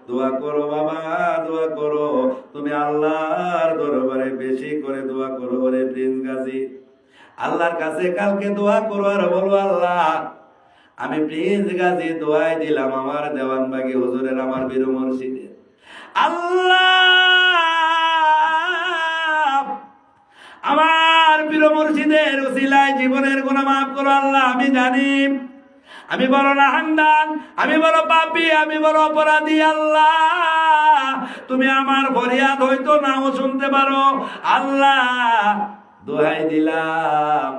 দোয়া করো বাবা, দোয়া করো। তুমি আল্লাহর দরবারে বেশি করে দোয়া করো রে প্রিন্স গাজী। আল্লাহর কাছে কালকে দোয়া করো আর বলো, আল্লাহ আমি প্রিন্স গাজী দোয়াই দিলাম আমার দেওয়ানবাগী হুজুরের, আমার বীর মুর্শিদের, আল্লাহ আমার বীর মুর্শিদের উসিলায় জীবনের গুনাহ মাফ করো। আল্লাহ আমি জানি আমি বড় নাহান্দান, আমি বড় পাপী, আমি বড় অপরাধী। আল্লাহ তুমি আমার ফরিয়াদ হয়তো নাও শুনতে পারো। আল্লাহ দোহাই দিলাম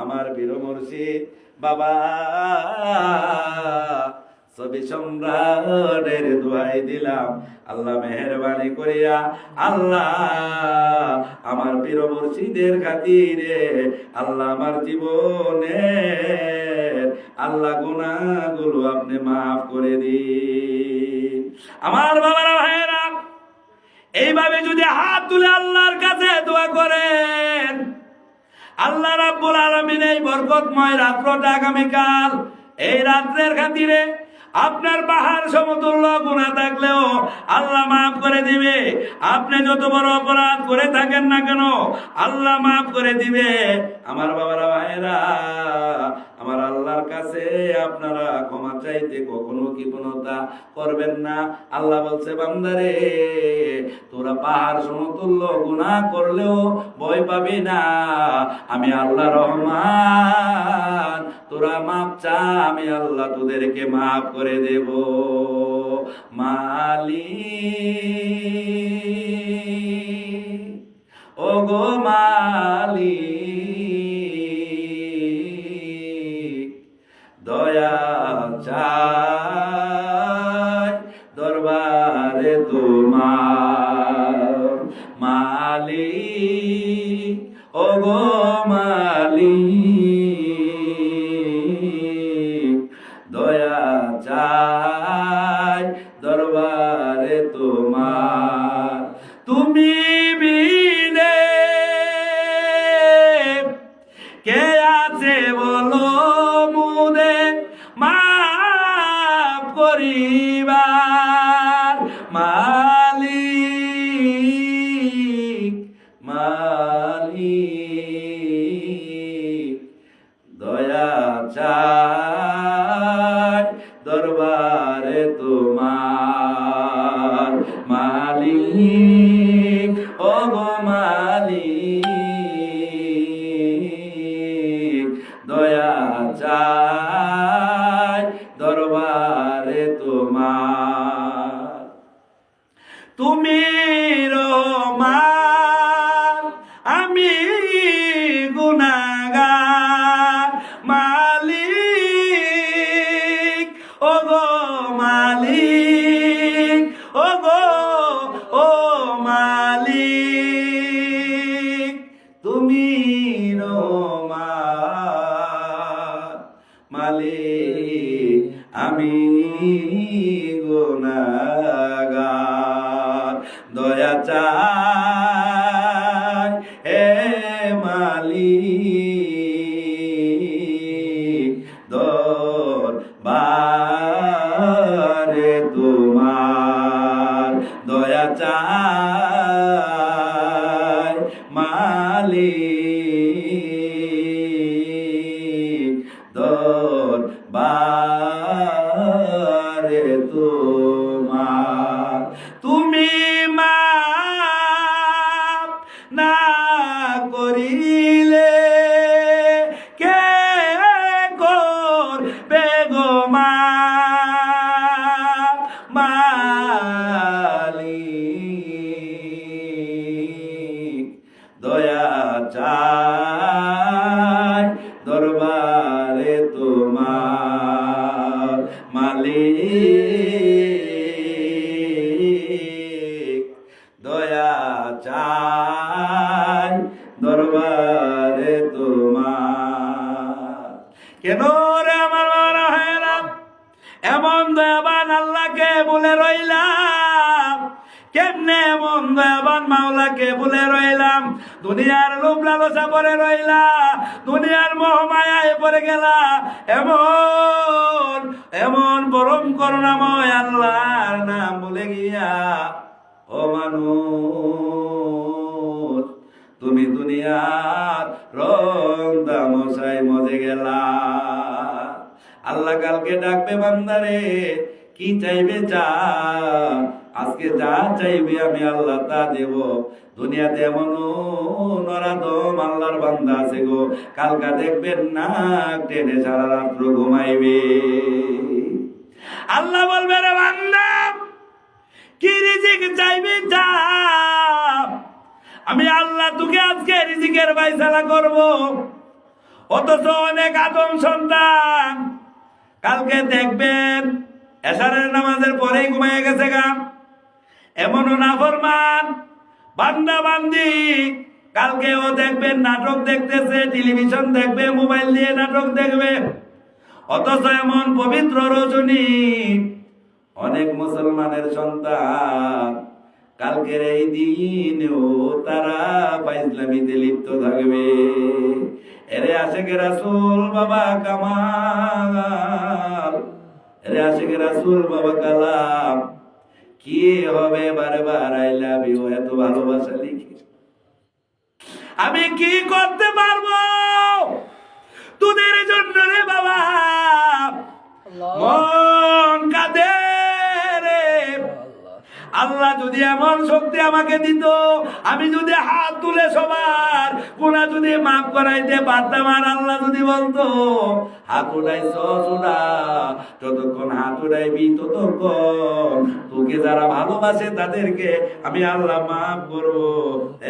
আমার বীর মুর্শিদ বাবা, ছবি সম্রাটের দোহাই দিলাম। আল্লাহ মেহেরবানি করিয়া আল্লাহ আমার বীর মুর্শিদের খাতিরে আল্লাহ আমার জীবনের আল্লাহ গুনাহগুলো আপনি মাফ করে দিন। আমার বাবারা ভাইয়েরা, এইভাবে যদি হাত তুলে আল্লাহর কাছে দোয়া করেন, আল্লাহ রাব্বুল আলামিন এই বরকতময় রাত্রটা আগামীকাল, এই রাত্রের খাতিরে আপনার পাহাড় সমতুল্য গুনাহ থাকলেও আল্লাহ মাফ করে দিবে। আপনি যত বড় অপরাধ করে থাকেন না কেন, আল্লাহ মাফ করে দিবে। আমার বাবারা ভাইয়েরা, আমার আল্লাহর কাছে আপনারা ক্ষমা চাইতে কখনো কৃপণতা করবেন না। আল্লাহ বলছে, বান্দারে তোরা পাহাড় সমতুল্য গুনাহ করলেও ভয় পাবি না, আমি আল্লাহ রহমান, তোরা মাপ চা, আমি আল্লাহ তোদেরকে মাফ করে দেব। মালিক, ও গো মালিক, দয়া চাই দরবারে তোমার। মালিক, ও গো মালিক, দয়া চাই দরবারে তোমার। তুমি বিনে কে আছে বলো মুদে মাফ করিবার। মালিক, মালিক, দয়া চাই দরবারে তোমার। মালিক, ও গো মালিক, দয়া চাই দরবারে তোমার। তুমি রহমান, আমি গুনাহগার। মালিক, ও গো মালিক, ও গো ও মালিক, তুমি রহমান। মালিক, আমি গুনাহগার, দয়া চাই হে মালিক, দরবারে তোমার। দয়া চাই মালিক, দরবারে তোমার। তুমি মাফ না করিলে কে করবে গো মাফ। মালিক, দয়া চাই দরবারে তোমার। মালিক, দয়া চাই দরবারে তোমার। কেন রে আমার বাবারা ভাইয়েরা, এমন দয়াবান আল্লাহকে বলে রইলাম? কেমনে এমন দয়াবান মাওলাকে বলে রইলাম? দুনিয়ার লোভ লালসা পরে রইলা, দুনিয়ার মোহমায়ায় পড়ে গেলা। এমন এমন পরম করুণাময় আল্লাহর নাম বলে গিয়া, ও মানুষ, তুমি দুনিয়ার রং তামাশায় মজে গেলা। আল্লাহ কালকে ডাকবে, বান্দারে কি চাইবে চা, আজকে যা চাইবে আমি আল্লাহ তা দেব। দুনিয়াতে এমনও নরাদম আল্লাহর বান্দা আছে গো, কালকা দেখবেন না টেনে সারা রাত্র ঘুমাইবে। আল্লাহ বলবে, রে বান্দা, কি রিজিক চাইবে চা, আমি আল্লাহ তোকে আজকে রিজিকের ফয়সালা করব। অথচ অনেক আদম সন্তান কালকে দেখবেন এশারের নামাজের পরেই ঘুমাইয়া গেছে গা। এমনও নাফরমান বান্দা বান্দি কালকেও দেখবেন নাটক দেখতেছে, টেলিভিশন দেখবে, মোবাইল দিয়ে নাটক দেখবে। অথচ এমন পবিত্র রজনী অনেক মুসলমানের সন্তান কালকের এই দিনেও তারা ফাইজলামিতে লিপ্ত থাকবে। এরে আশেকে রাসূল বাবা কামাল, এরে আশেকে রাসূল বাবা কালাম, কি হবে বারবার আই লাভ ইউ এত ভালোবাসা লিখে আমি কি করতে পারবো তোদের জন্য রে বাবা? মন কাঁদে রে। আল্লাহ যদি এমন শক্তি আমাকে দিত, আমি যদি হাত তুলে সবার গুনাহ যদি মাফ করাইতে পারতাম, আর আল্লাহ যদি বলতো হাত উঠাইছ উঠা, যতক্ষণ হাত উঠাইবি ততক্ষণ তোকে যারা ভালোবাসে তাদেরকে আমি আল্লাহ মাফ করবো।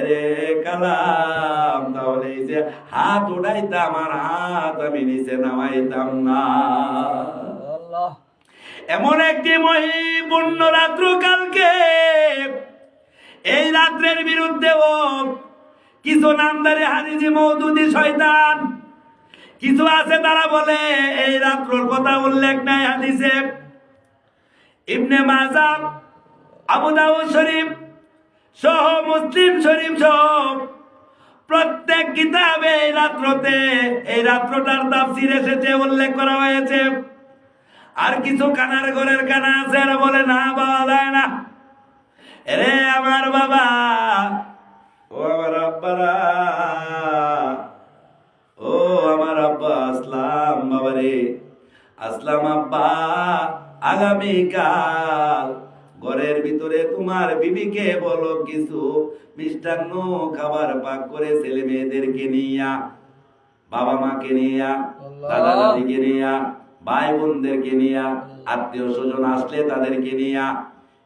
রে কালাম, তাহলে এই যে হাত উঠাইতাম আর হাত আমি নিচে নামাইতাম না। এমন একটি মহিপূর্ণ রাত্র কালকে, এই রাত্রের বিরুদ্ধেও কিছু নামদারি হাদিসি মওদুদি শয়তান কিছু আছে, তারা বলে এই রাত্রর কথা উল্লেখ নাই হাদিসে। ইবনে মাজাহ, আবু দাউদ শরীফ সহ মুসলিম শরীফ সহ প্রত্যেক কিতাবে এই রাত্রতে, এই রাত্রটার তাফসীর এসেছে, উল্লেখ করা হয়েছে। আর কিছু কানার ঘরের কানা আছে, আর বলে না পাওয়া যায় না। এরে আমার বাবা, ও আমার আব্বারা, ও আমার আব্বা আসলাম, বাবা রে আসলাম আব্বা, আগামীকাল ঘরের ভিতরে তোমার বিবিকে বলো কিছু মিষ্টান্ন খাবার পাক করে ছেলে মেয়েদেরকে নিয়া, বাবা মাকে নিয়া, দাদা দাদিকে নিয়া, ভাই বোনদেরকে নিয়া, আত্মীয় স্বজন আসলে তাদেরকে নিয়া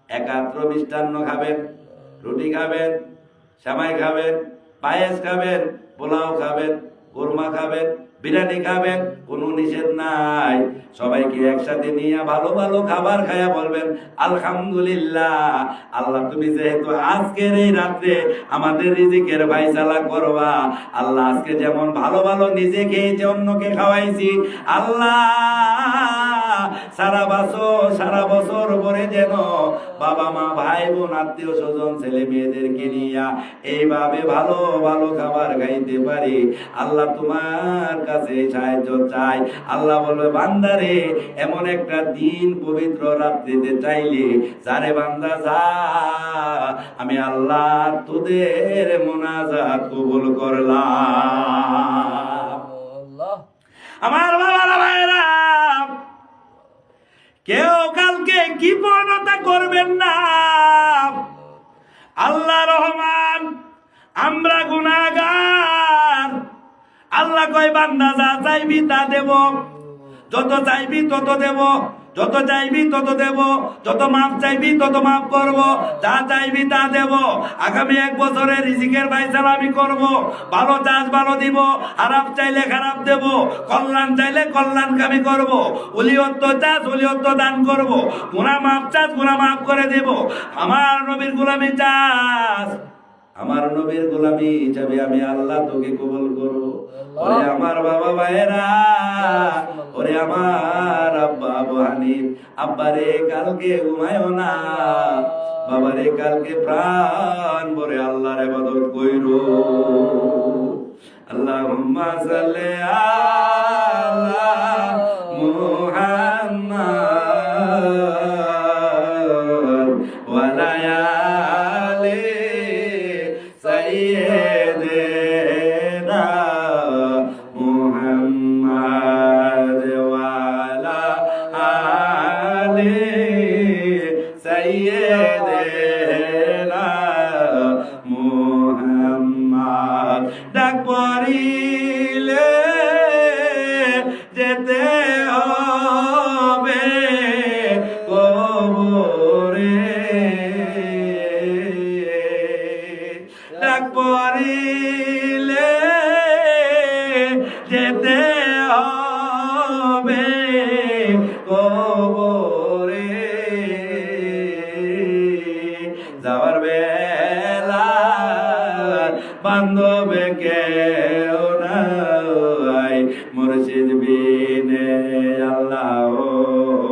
একাত্র মিষ্টান্ন খাবেন, রুটি খাবেন, সেমাই খাবেন, পায়েস খাবেন, পোলাও খাবেন, কোরমা খাবেন, বিরিয়ানি খাবেন, কোনো নিষেধ নাই। সবাইকে একসাথে নিয়ে ভালো ভালো খাবার খায়া বলবেন আলহামদুলিল্লাহ, আল্লাহ তুমি যেহেতু আজকের এই রাত্রে আমাদের রিজিকের ফায়সালা করবা, আল্লাহ আজকে যেমন ভালো ভালো নিজে খেয়েছে অন্যকে খাওয়াইছি, আল্লাহ সারা বছর পরে যেন বাবা মা ভাই বোন আত্মীয় স্বজন ছেলে মেয়েদেরকে নিয়ে এইভাবে ভালো ভালো খাবার খাইতে পারি। আল্লাহ তোমার কাছে সাহায্য চাই। আল্লাহ বলবে বান্দারে এমন একটা দিন পবিত্র রাত্রিতে চাইলে যারে বান্দা যা, আমি আল্লাহ তোদের মুনাজাত কবুল করলাম। আমার বাবারা ভাইরা, কেউ কালকে কি পূর্ণতা করবেন না। আল্লাহ রহমান, আমরা গুনাহগার। আল্লাহ কয় বান্দা যা চাইবি তা দেব, যত চাইবি তত দেব, যত চাইবি তত দেব, যত মাপ চাইবি তত মাপ করব, যা চাইবি তা দেব। আগামী 1 বছরের রিজিকের ফায়সালা আমি করব। ভালো চাষ ভালো দিব, খারাপ চাইলে খারাপ দেব, কল্যাণ চাইলে কল্যাণকামী করব, ওলিয়ত্ব চাষ ওলিয়ত্ব দান করব, গুনাহ মাপ চাষ গুনাহ মাফ করে দেব। আমার নবীর গোলামি চাষ, আমার নবীর গোলামি হিসাবে আমি আল্লাহ তোকে কবুল করব। ওরে আমার বাবা ভাইরা, ওরে আমার আব্বা আবু হানিফ, আব্বারে কালকে ঘুমায়ও না, বাবারে কালকে প্রাণ ভরে আল্লাহর ইবাদত কইরো। আল্লাহুম্মা সাল্লি আলা মুহাম্মাদ ওয়া আলা আলি সাইয়্যিদিনা মুহাম্মাদ ওয়া আলা আলি সাইয়্যিদিনা মুহাম্মাদ। ডাক পড়িলে যেতে হবে কবরে, ডাক পড়িলে যেতে হবে কবরে। যাওয়ার বেলা বান্ধবে কেউ নাই, মুর্শিদ বিনে আল্লাহুম্মা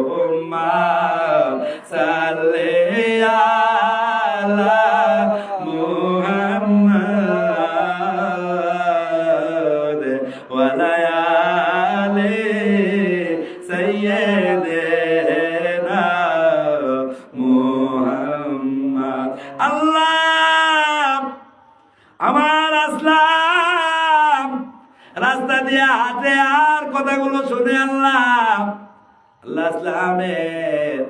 সাইয়্যিদেনা মুহাম্মদ। আল্লাহ আমার আসলাম রাস্তা দিয়ে হাঁটে আর কথাগুলো শুনে আল্লাহ আল্লাহ আসলামের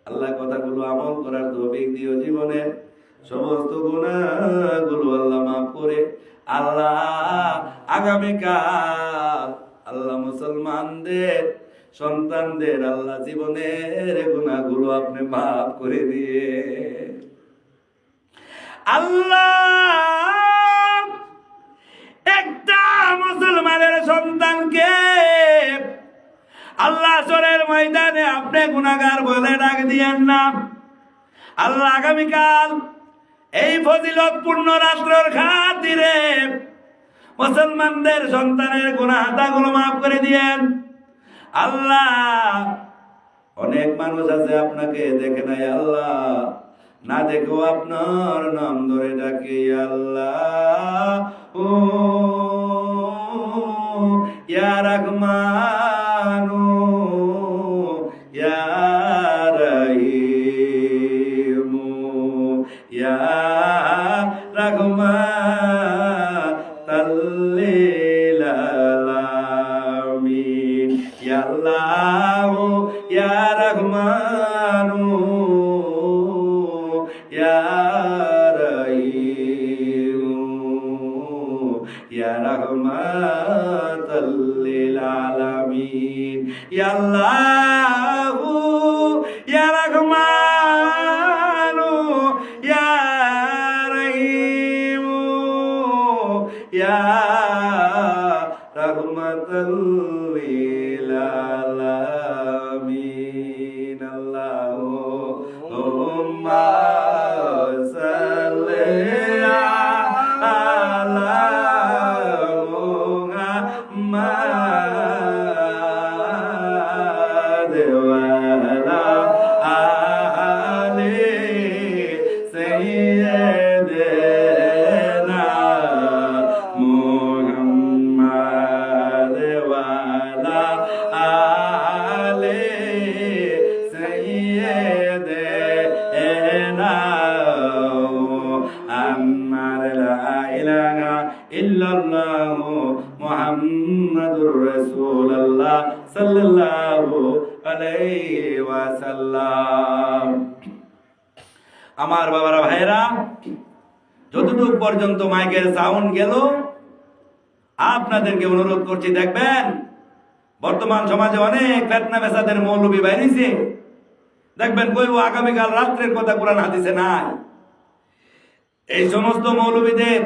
আল্লাহ কথাগুলো আমল করার তৌফিক দিও, জীবনের সমস্ত গুনাহগুলো আল্লাহ মাফ করে আল্লাহ আগামীকাল আল্লাহ মুসলমানদের সন্তানদের আল্লাহ জীবনের গুনাহগুলো আপনি মাফ করে দিয়ে আল্লাহ একটা মুসলমানের সন্তানকে আল্লাহ আসরের ময়দানে আপনি গুনাহগার বলে ডাক দিয়েন না আল্লাহ। আগামীকাল এই ফজিলতপূর্ণ রাত্রের খাতিরে মুসলমানদের সন্তানের গুনাহ খাতাগুলো মাফ করে দিয়েন আল্লাহ। অনেক মানুষ আছে আপনাকে দেখে নাই আল্লাহ, না দেখো আপনার নাম ধরে ডাকে আল্লাহ। ও ইয়া রহমানু ইয়া রহিমু ইয়া রাহমাতাল লিল আলামিন ইয়া আল্লাহ ইয়া রহমানু ইয়া রহিমু ইয়া রাহমাতাল লিল আলামিন ইয়া আল্লাহ ইয়া রহমানু ইয়া রহিমু ইয়া রাহমাতাল লিল আলামিন। আল্লাহুম্মা সাল্লি আলা মুহাম্মাদ ওয়া আলা আলি সাইয়্যিদিনা মুহাম্মাদ ওয়া আলা আলি সাইয়্যিদিনা মুহাম্মাদ। লা ইলাহা ইল্লাল্লাহু মুহাম্মাদুর রাসূলুল্লাহ সাল্লাল্লাহু আলাইহি ওয়াসাল্লাম। আমার বাবারা ভাইরা, যতটুকু পর্যন্ত মাইকের সাউন্ড গেল আপনাদেরকে অনুরোধ করছি, দেখবেন বর্তমান সমাজে অনেক ফিতনা ফেসাদের মৌলবী বাইরেছে, দেখবেন কইব আগামীকাল রাত্রের কথা কোরআন হাদিসে নাই। এই সমস্ত মৌলবীদের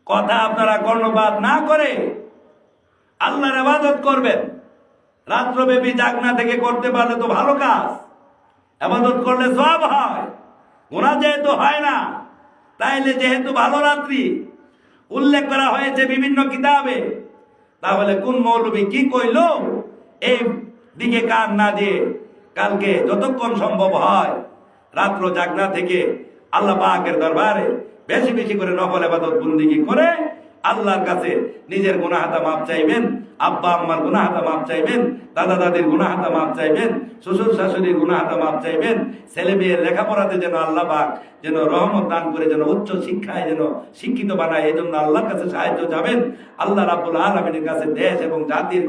কথা আপনারা কর্ণপাত না করে আল্লাহর ইবাদত করবেন। রাত্রব্যাপী জাগনা থেকে করতে পারলে তো ভালো কাজ, ইবাদত করলে সওয়াব হয়, গুনাহ যেহেতু হয় না, তাইলে যেহেতু ভালো রাত্রি উল্লেখ করা হয়েছে বিভিন্ন কিতাবে, তাহলে কোন মৌলবী কি কইল এই দিকে কান না দিয়ে কালকে যতক্ষণ সম্ভব হয় রাত্র জাগনা থেকে আল্লাহ পাকের দরবারে বেশি বেশি করে নফল ইবাদত বন্দেগী করে আল্লাহর কাছে নিজের গুনাহ খাতা মাপ চাইবেন, আব্বা আম্মার গুনাহ খাতা মাপ চাইবেন, দাদা দাদির গুনাহ খাতা মাপ চাইবেন, শ্বশুর শাশুড়ির গুনাহ খাতা মাপ চাইবেন। ছেলে মেয়ের লেখাপড়াতে যেন আল্লাহ পাক যেন রহমত দান করে, যেন উচ্চ শিক্ষায় যেন শিক্ষিত বানায়, এই জন্য আল্লাহর কাছে সাহায্য যাবেন। আল্লাহ রাব্বুল আলামিনের কাছে দেশ এবং জাতির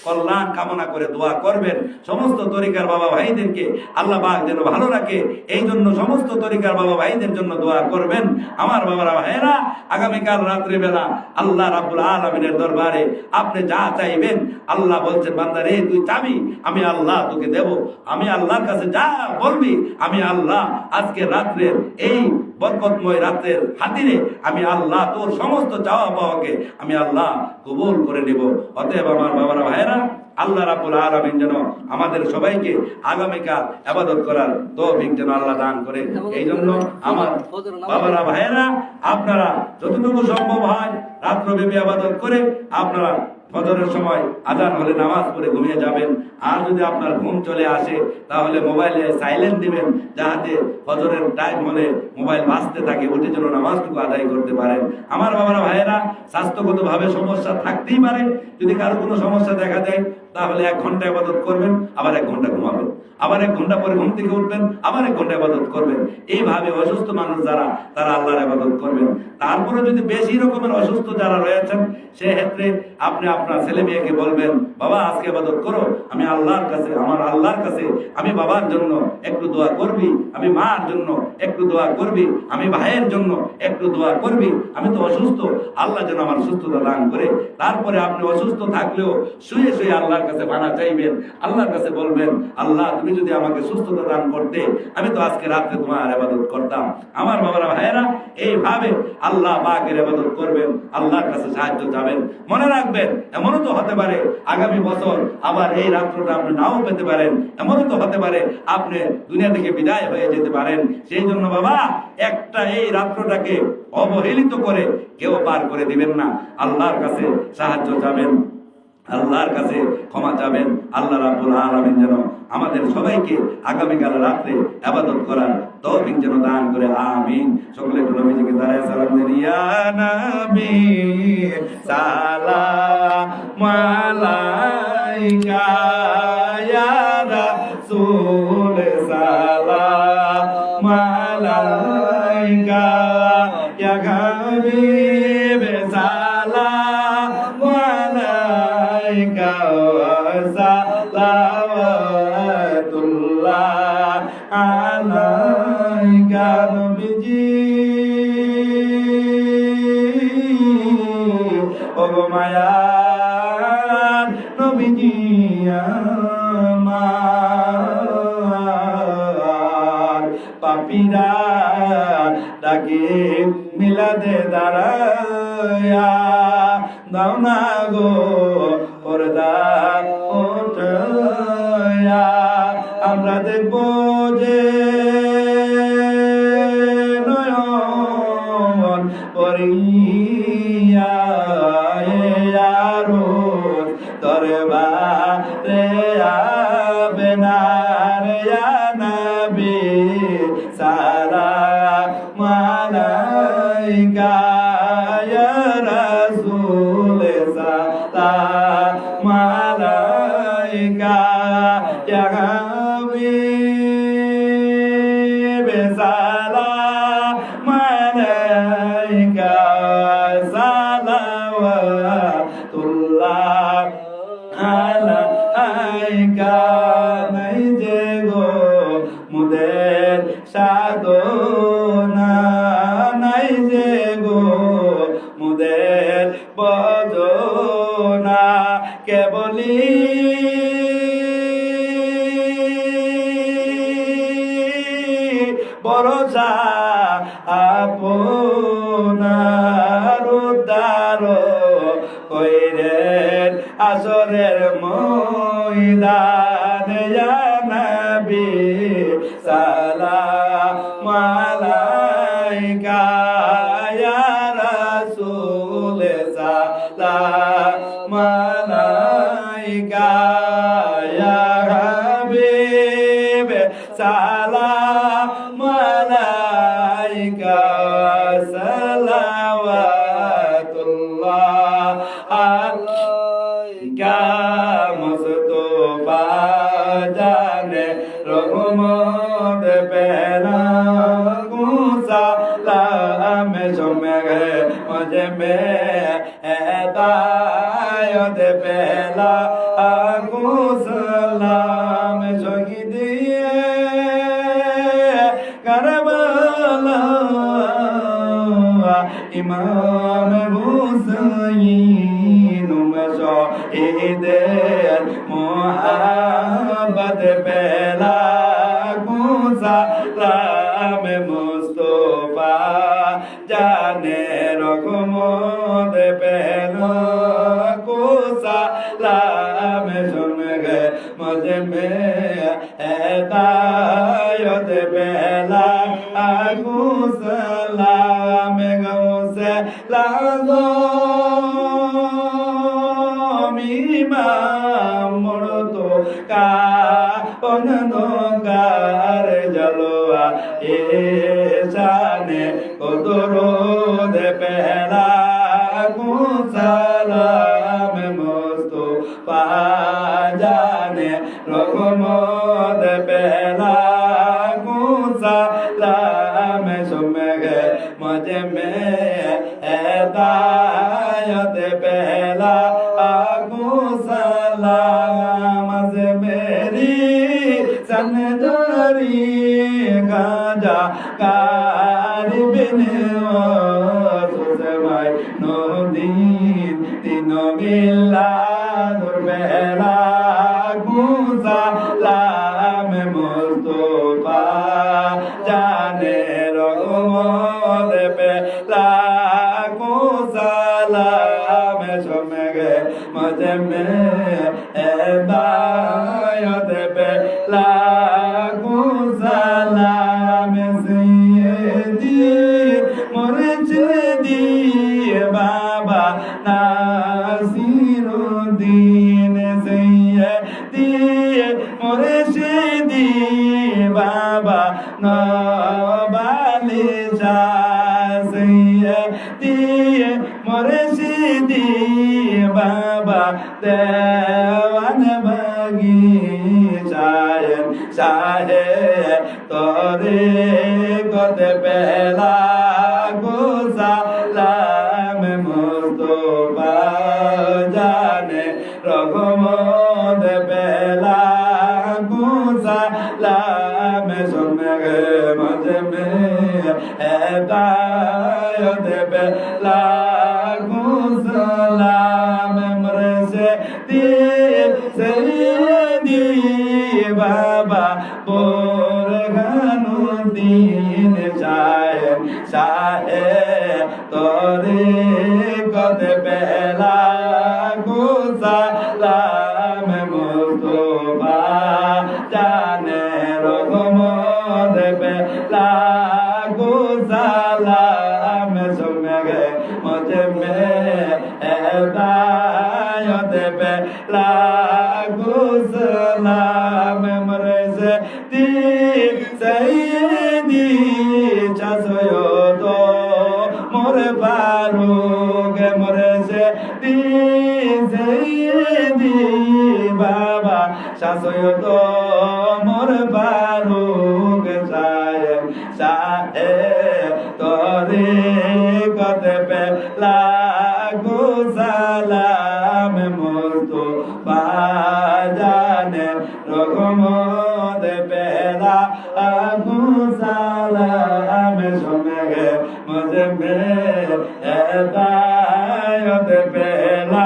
কল্যাণ কামনা করে দোয়া করবেন। সমস্ত তরিকার বাবা ভাইদেরকে আল্লাহ পাক যেন ভালো রাখে, এই জন্য সমস্ত তরিকার বাবা ভাইদের জন্য দোয়া করবেন। আমার বাবারা ভাইয়েরা, আগামীকাল রাত্রিবেলা আল্লাহ রাব্বুল আলামিনের দরবারে আপনি যা চাইবেন, আল্লাহ বলছেন বান্দা রে তুই চাবি, আমি আল্লাহ তোকে দেব। আমি আল্লাহর কাছে যা বলবি, আমি আল্লাহ আজকে রাত্রের এই বরকতময় রাতের খাতিরে আমি আল্লাহ তোর সমস্ত চাওয়া পাওয়াকে আমি আল্লাহ কবুল করে নেব। অতএব আমার বাবারা ভাইয়েরা, আল্লাহ রাব্বুল আলামিন যেন আমাদের সবাইকে আগামীকাল ইবাদত করার তৌফিক যেন আল্লাহ দান করে। এই জন্য আমার বাবারা ভাইয়েরা, আপনারা যতটুকু সম্ভব হয় রাত্রব্যাপী ইবাদত করে আপনারা ফজরের সময় আজান হলে নামাজ পড়ে ঘুমিয়ে যাবেন। আর যদি আপনার ঘুম চলে আসে তাহলে মোবাইলে সাইলেন্ট দিবেন, যাতে ফজরের টাইম হলে মোবাইল বাজতে থাকে, উঠে যেন নামাজটুকু আদায় করতে পারেন। আমার বাবারা ভাইয়েরা, স্বাস্থ্যগতভাবে সমস্যা থাকতেই পারে। যদি কারো কোনো সমস্যা দেখা দেয় তাহলে 1 ঘন্টা ইবাদত করবেন, আবার 1 ঘন্টা ঘুমাবেন, আবার 1 ঘন্টা পরে ঘুম থেকে উঠবেন, আবার 1 ঘন্টা ইবাদত করবেন। এইভাবে অসুস্থ মানুষ যারা, তারা আল্লাহর ইবাদত করবেন। তারপরে যদি বেশি রকমের অসুস্থ যারা রয়েছেন, সেক্ষেত্রে আপনি আপনার ছেলে মেয়েকে বলবেন, বাবা আজকে ইবাদত করো, আমি আল্লাহর কাছে, আমার আল্লাহর কাছে আমি বাবার জন্য একটু দোয়া করবি, আমি মার জন্য একটু দোয়া করবি, আমি ভাইয়ের জন্য একটু দোয়া করবি, আমি তো অসুস্থ, আল্লাহ যেন আমার সুস্থতা দান করে। তারপরে আপনি অসুস্থ থাকলেও শুয়ে শুয়ে আল্লাহর কাছে পানা চাইবেন, আল্লাহর কাছে বলবেন, আল্লাহ তুমি যদি আমাকে সুস্থতা দান করতে, আমি তো আজকে রাত্রে তোমার ইবাদত করতাম। আমার বাবারা ভাইয়েরা, এইভাবে আল্লাহ পাকের ইবাদত করবেন, আল্লাহর কাছে সাহায্য চাবেন। মনে রাখবেন, এমনও তো হতে পারে আগামী বছর আবার এই রাত্রটা আপনি নাও পেতে পারেন, এমনও তো হতে পারে আপনি দুনিয়া থেকে বিদায় হয়ে যেতে পারেন। সেই জন্য বাবা, একটা এই রাত্রটাকে অবহেলিত করে কেউ পার করে দিবেন না। আল্লাহর কাছে সাহায্য চাবেন, আল্লাহর কাছে ক্ষমা চাবেন। আল্লাহ রাব্বুল আলামিন যেন আমাদের সবাইকে আগামীকাল রাত্রে ইবাদত করার তৌফিক যেন দান করে, আমিন। সকলে একটু নবীজিকে দাঁড়ায় সালাম দিন। ইয়া নবী সালাম আলাইকা, ইয়া রাসূল সালাম আলাইকা, ইয়া হাবিব সালাম আলাইকা, সালাওয়াতুল্লাহ আলাইকা নবীজি। ও মায়ার নবীজি আমার, পাপীরা ডাকে মিলাদে দাঁড়ায়া, দাও না গো পর্দা ওঠায়া, আমরা দেখব যে নয়ন পরিয়া রোজ দরবারে আবে না রে, ইয়া নবী সালাম আলাইকা, ইয়া রাসূল সালাম আলাইকা, ইয়া হাবিব সালাম আলাইকা, সালাওয়াতুল্লাহ আলাইকা। নাই যে গো মুদের সাধনা, নাই যে গো মুদের বদনা, কেবলি ভরসা আপনার উদ্ধার কইরেন আসরের ময়দান, ইয়া নবী সালাম আলাইকা, ইয়া রাসূল সালাম আলাইকা, ইয়া হাবিব সালাম আলাইকা, সালাওয়াতুল্লাহ আলাইকা। মুস্তাফা জানে রহমত পেলা সালাম সুমে মুঝে মে হেদায়ত পেলা সালাম শহীদিয়ে কারবালা, ইমাম হুসাইন শহীদের মোহাব্বত পেলা সালাম, মুস্তাফা জানে রহমত পেলা সালাম সুনগে মুঝে মে হেদায়ত পেলা সালাম, গৌসে লাজো কান নৌকার জলোয়া এ শানে কদরুদ পেলা সালাম মুস্তাফা জানে রহমত পেলা সালাম সুমগে मुझे में हिदायत पहला आगू सलाम से मेरी सनदारी गाजा कारबिन सुसमाय नो दिन तीनों मिला दूर पहला आगू सलाम मुस्तफा जाने रगमत पे लाखों सलाम सुमगे मुझे में हिदायत पे लाखों सलाम सैयदी मुर्शिदी बाबा नासिरुद्दीन सैयदी मुर्शिदी बाबा नवाली सैयदी मुर्शिदी बाबा देवान बगीचाए शाहे तोरे गोद पहला गुसालाम मुस्तफा जाने रघुमत पहला गुसालाम सुमगे मुझ में हिदायत पहला गुसालाम मुर्शिदी सैयदी बाबा बुरहानुद्दीन शाहे तोरे कद पहला गुसालाम मुस्तफा जाने रगमत पहला गुसालाम सुमगे मुझे में हिदायत पहला गुसालाम मुर्शिदी सैयदी चासोयो मोर फारूक मुर्शिदी सैयदी बाबा चासोयो मोर फारूक शाहे तोरे कद पे लागू सलाम मुस्तफा जाने रगमत पहला आगू सलाम सुमगे मुझे में हिदायत पहला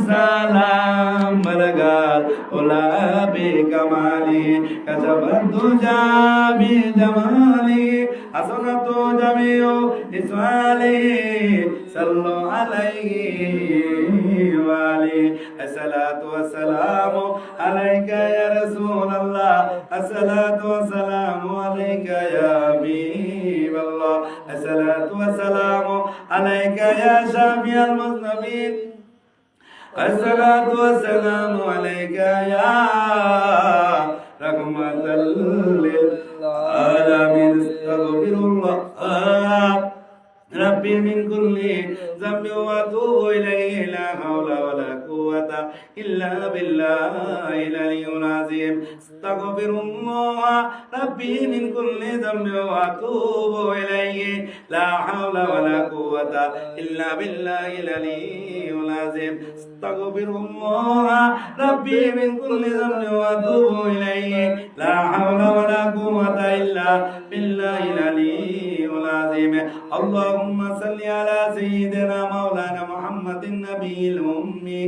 सलाम मलगाल उला बि कमाली कसबतु जाबि जमाली हसनतु जमियो इस्माली सल्लु अलैहि वाली अस्सलातु वस्सलामु अलैका या रसूल अल्लाह अस्सलातु वस्सलामु अलैका या हबीबल्लाह अस्सलातु वस्सलामु अलैका या शाफिअल मुज़नबीन अस्सलातु वस्सलामु अलैका या रहमतल लिल आलमीन अस्तगफिरुल्लाह रब्बी मिन कुल्ली ज़ंबि व अतूबु इलैहि ला हौला वला कुव्वता इल्ला बिल्लाहिल अलिय्यिल अज़ीम अस्तगफिरुल्लाह रब्बी मिन कुल्ली ज़ंबि व अतूबु इलैहि ला हौला वला कुव्वता इल्ला बिल्लाहिल अलिय्यिल अज़ीम अस्तगफिरुल्लाह रब्बी मिन कुल्ली ज़ंबि व अतूबु इलैहि ला हौला वला कुव्वता इल्ला बिल्लाहिल अलिय्यिल अज़ीम اللهم صل على سيدنا مولانا محمد النبي الأمي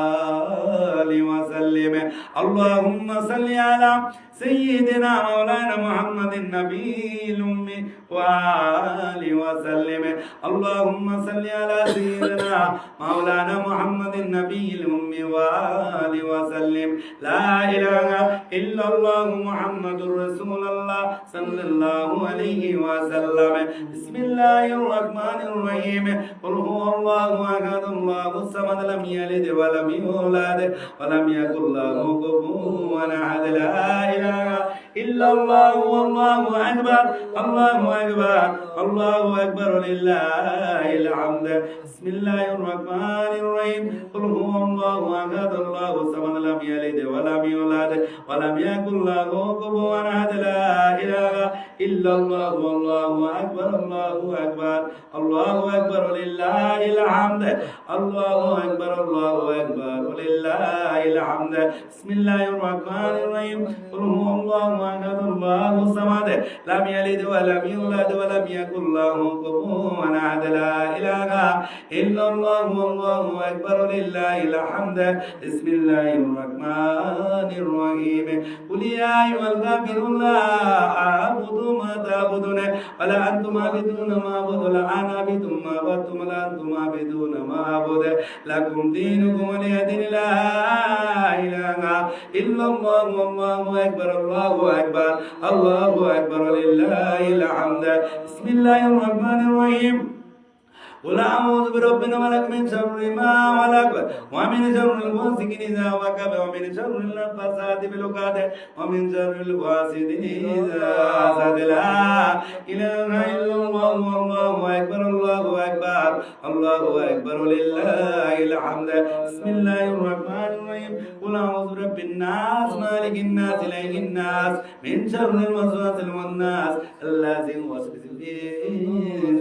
وآله وسلم اللهم صل على سيدنا مولانا محمد النبي الأمي وآله وسلم اللهم صل على سيدنا مولانا محمد النبي الأمي وآله وسلم لا إله إلا الله محمد رسول الله صلى الله عليه وسلم بسم الله الرحمن الرحيم قل هو الله أحد الله الصمد لم يلد ولم يولد ولم يكن له كفوا أحد لا إله إلا الله والله أكبر الله أكبر الله أكبر لله الحمد بسم الله الرحمن الرحيم قل هو الله أحد الله الصمد لم يلد ولم يولد ولم يكن له كفوا أحد لا إله إلا الله والله أكبر الله أكبر الله أكبر لله الحمد الله أكبر الله أكبر ولله الحمد بسم الله الرحمن الرحيم قل هو الله أحد الله الصمد لم يلد ولم يولد ولم يكن له كفوا أحد لا إله إلا الله والله أكبر لله الحمد بسم الله الرحمن الرحيم قل يا أيها الكافرون لا أعبد ما تعبدون ولا أنتم عابدون ما أعبد ولا أنا عابد ما عبدتم ولا أنتم عابدون ما أعبد لكم دينكم ولي دين لا إله إلا الله والله أكبر الله أكبر الله أكبر لله الحمد بسم الله الرحمن الرحيم قل أعوذ برب الملك من شر ما خلق ومن شر الغاسق إذا وقب ومن شر النفاثات في العقد ومن شر الحاسد إذا حسد لا إله إلا الله والله أكبر الله أكبر الله أكبر لله الحمد بسم الله الرحمن الرحيم قل أعوذ برب الناس مالك الناس إله الناس من شر الوسواس الخناس الذي يوسوس في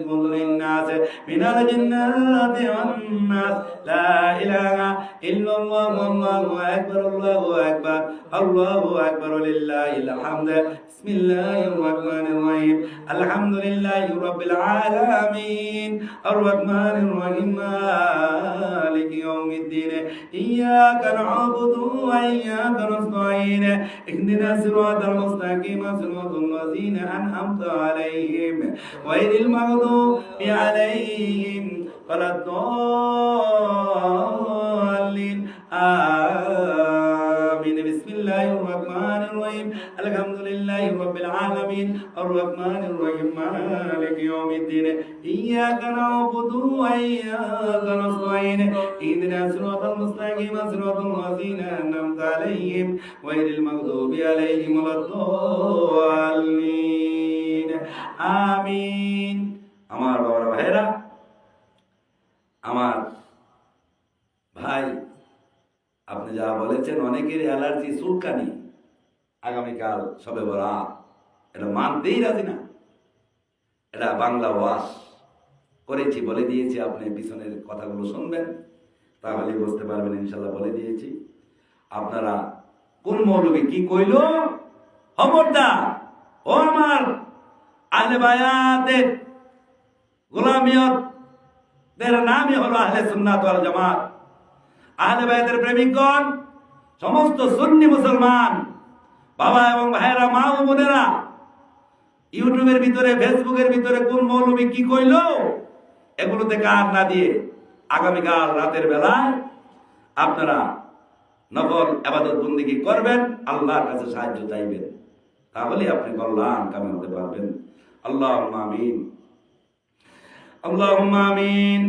صدور الناس من الجنات والناس لا إله إلا الله والله أكبر الله أكبر الله أكبر لله الحمد بسم الله الرحمن الرحيم الحمد لله رب العالمين الرحمن الرحيم مالك يوم الدين إياك نعبد وإياك نستعين اهدنا الصراط المستقيم صراط الذين أنعمت عليهم غير المغضوب عليهم ولا الضالين آمين بسم الله الرحمن الرحيم الحمد لله رب العالمين الرحمن الرحيم مالك يوم الدين إياك نعبد وإياك نستعين اهدنا الصراط المستقيم صراط الذين أنعمت عليهم غير المغضوب عليهم ولا الضالين آمين আমার বাবারা ভাইরা আমার ভাই আপনি যা বলেছেন অনেকের অ্যালার্জি চুলকানি আগামীকাল সবে বরাত এটা মানতেই রাজি না এটা বাংলা ওয়াজ করেছি বলে দিয়েছি আপনি পিছনের কথাগুলো শুনবেন তাহলে বুঝতে পারবেন ইনশাল্লাহ বলে দিয়েছি আপনারা কোন মৌলবী কি কইল খবরদার ও আমার আহলে বায়াতের গোলামিয়ত এর নামই হলো আহলে সুন্নাত ওয়াল জামাত আহলে বায়াতের প্রেমিকগণ সমস্ত সুন্নি মুসলমান বাবা এবং ভাইয়েরা মা ও বোনেরা ইউটিউবের ভিতরে ফেসবুকের ভিতরে কোন মৌলবী কি কইলো এগুলোতে কান না দিয়ে আগামীকাল রাতের বেলায় আপনারা নফল ইবাদত বন্দেগী করবেন আল্লাহর কাছে সাহায্য চাইবেন তাহলে আপনি কল্যাণ কামনা করতে পারবেন আল্লাহুম্মা আমিন اللهم آمين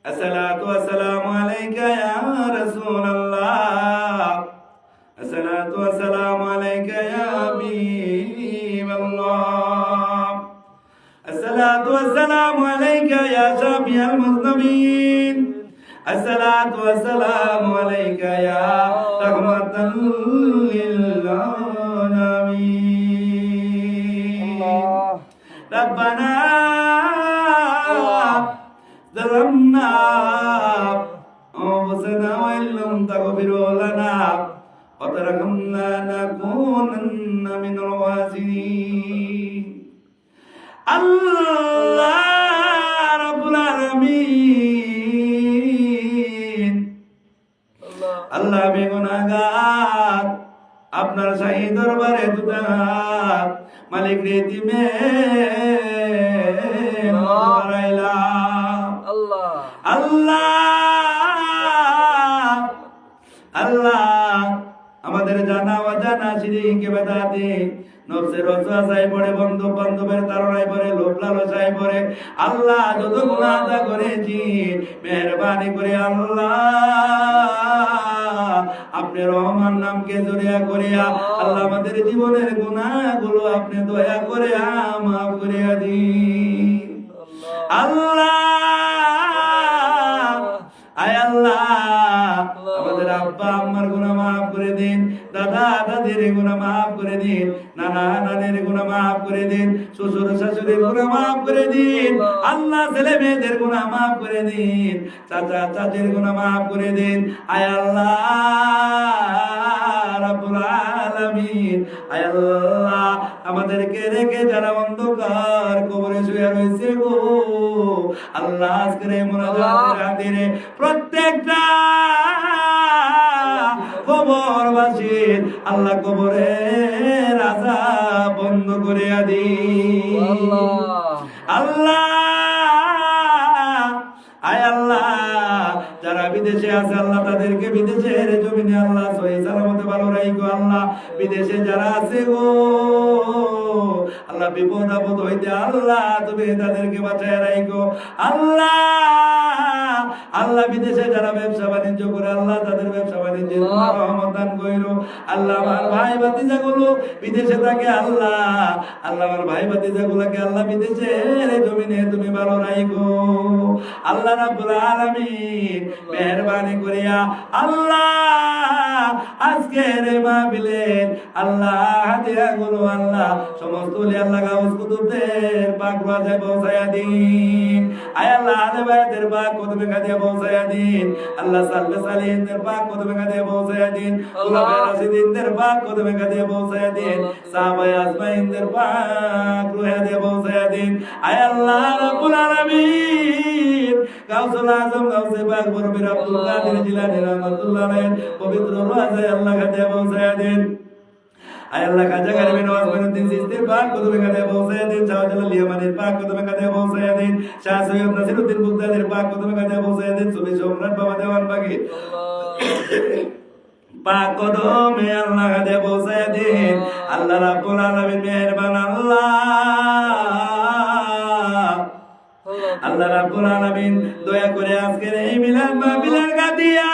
الصلاة والسلام عليك يا رسول الله الصلاة والسلام عليك يا حبيب الله الصلاة والسلام عليك يا شافي المذنبين الصلاة والسلام عليك يا رحمة للعالمين ربنا ظلمنا أنفسنا وإن لم تغفر لنا وترحمنا لنكونن من الخاسرين الله رب العالمين الله بগুনাহগার আপনার শাহী দরবারে দুটা হাত মালিক রেতিমে আল্লাহ আল্লাহ আল্লাহ আমাদের জানা অজানা শিরিকে বেদাতে নফসের ওয়াসওয়াসায় পড়ে, বন্ধু বান্ধবের তাড়নায় পড়ে, লোভ লালসায় পড়ে আল্লাহ যত গুনাহ আদা করেছি, মেহেরবানি করে আল্লাহ আপনি রহমান নামকে জড়িয়া করিয়া আল্লাহ আমাদের জীবনের গুনাহগুলো আপনি দয়া করে মাফ করিয়া দিন আল্লাহ। আয় আল্লাহ আমাদের আব্বা আম্মার গুনাহ মাফ করে দিন, দাদা দাদির গুনাহ মাফ করে দিন, নানা নানির গুনাহ মাফ করে দিন, শ্বশুর শাশুড়ির গুনাহ মাফ করে দিন আল্লাহ, ছেলে মেয়েদের গুনাহ মাফ করে দিন, চাচা চাচির গুনাহ মাফ করে দিন। আয় আল্লাহ রাব্বুল আলামিন, আয় আল্লাহ আমাদেরকে রেখে যারা অন্ধকার কবরে শুয়ে রয়েছে গো আল্লাহ আজকের এই মুনাজাতের খাতিরে প্রত্যেকটা কবরবাসীর আল্লাহ কবরের আযাব বন্ধ করে দিন আল্লাহ। আয় আল্লাহ যারা বিদেশে আছে আল্লাহ তাদেরকে বিদেশের জমিনে আল্লাহ সহি সালামতে ভালো রাখো আল্লাহ। বিদেশে যারা আছে গো আল্লাহ বিপদ আপদ হইতে আল্লাহ তুমি তাদেরকে বাঁচায় রাখো আল্লাহ। আল্লাহ বিদেশে যারা ব্যবসা বাণিজ্য করে আল্লাহ তাদের ব্যবসা বাণিজ্যের রহমত দান কইরো আল্লাহ। আমার ভাই ভাতিজা গুলো বিদেশে থাকে আল্লাহ, আল্লাহ আমার ভাই ভাতিজা গুলোকে আল্লাহ বিদেশের জমিনে তুমি ভালো রাখো আল্লাহ রাব্বুল আলামিন। মেহেরবানি করিয়া আল্লাহ আজকের মাহফিলের আল্লাহ হাদিয়া গুলো আল্লাহ সমস্ত ওলি আল্লাহ গাউস কুতুবদের পাক রওজায় পৌঁছায়া দিন। আয় আল্লাহ আলে ভাইদের পাক কদমে কাদিয়া পৌঁছায়া দিন আল্লাহ। সালবে সালিহিনদের পাক কদমে কাদিয়া পৌঁছায়া দিন, খুলাফায়ে রাশিদিনদের পাক কদমে কাদিয়া পৌঁছায়া দিন, সাহাবায়ে আজমাইনদের পাক রুহে দিয়ে পৌঁছায়া দিন। আয় আল্লাহ রাব্বুল আলামিন গাউসুল আজম গাউসে পাক বরবির আব্দুল কাদের জিলানী রাহমাতুল্লাহ আলাইহি পবিত্র রওজায় আল্লাহ কাদিয়া পৌঁছায়া দিন। আয় আল্লাহ খাজা গরিব নওয়াজ মঈনুদ্দিন চিশতির পাক কদমে কাদিয়া পৌঁছায়া দিন, শাহজালাল ইয়ামানির পাক কদমে কাদিয়া পৌঁছায়া দিন, শাহ সৈয়দ নাসিরউদ্দিন বুগদাদির পাক কদমে কাদিয়া পৌঁছায়া দিন, সুফি সম্রাট বাবা দেওয়ান বাগী পাক কদমে আল্লাহ কাদিয়া পৌঁছায়া দিন। আল্লাহ রাব্বুল আলামিন মেহেরবান আল্লাহ, আল্লাহ রাব্বুল আলামিন দয়া করে আজকের এই মিলাদ মাহফিলের গাদিয়া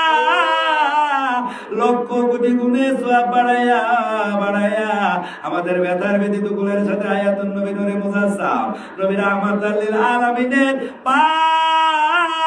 লক্ষ কোটি গুণে সওয়াব বাড়ায়া বাড়ায়া আমাদের ব্যথার ব্যথিত গুণের সাথে আয়াতুন নবী নূরে মুজাসসাম নবী রাহমাতাল লিল আলামিনের পাক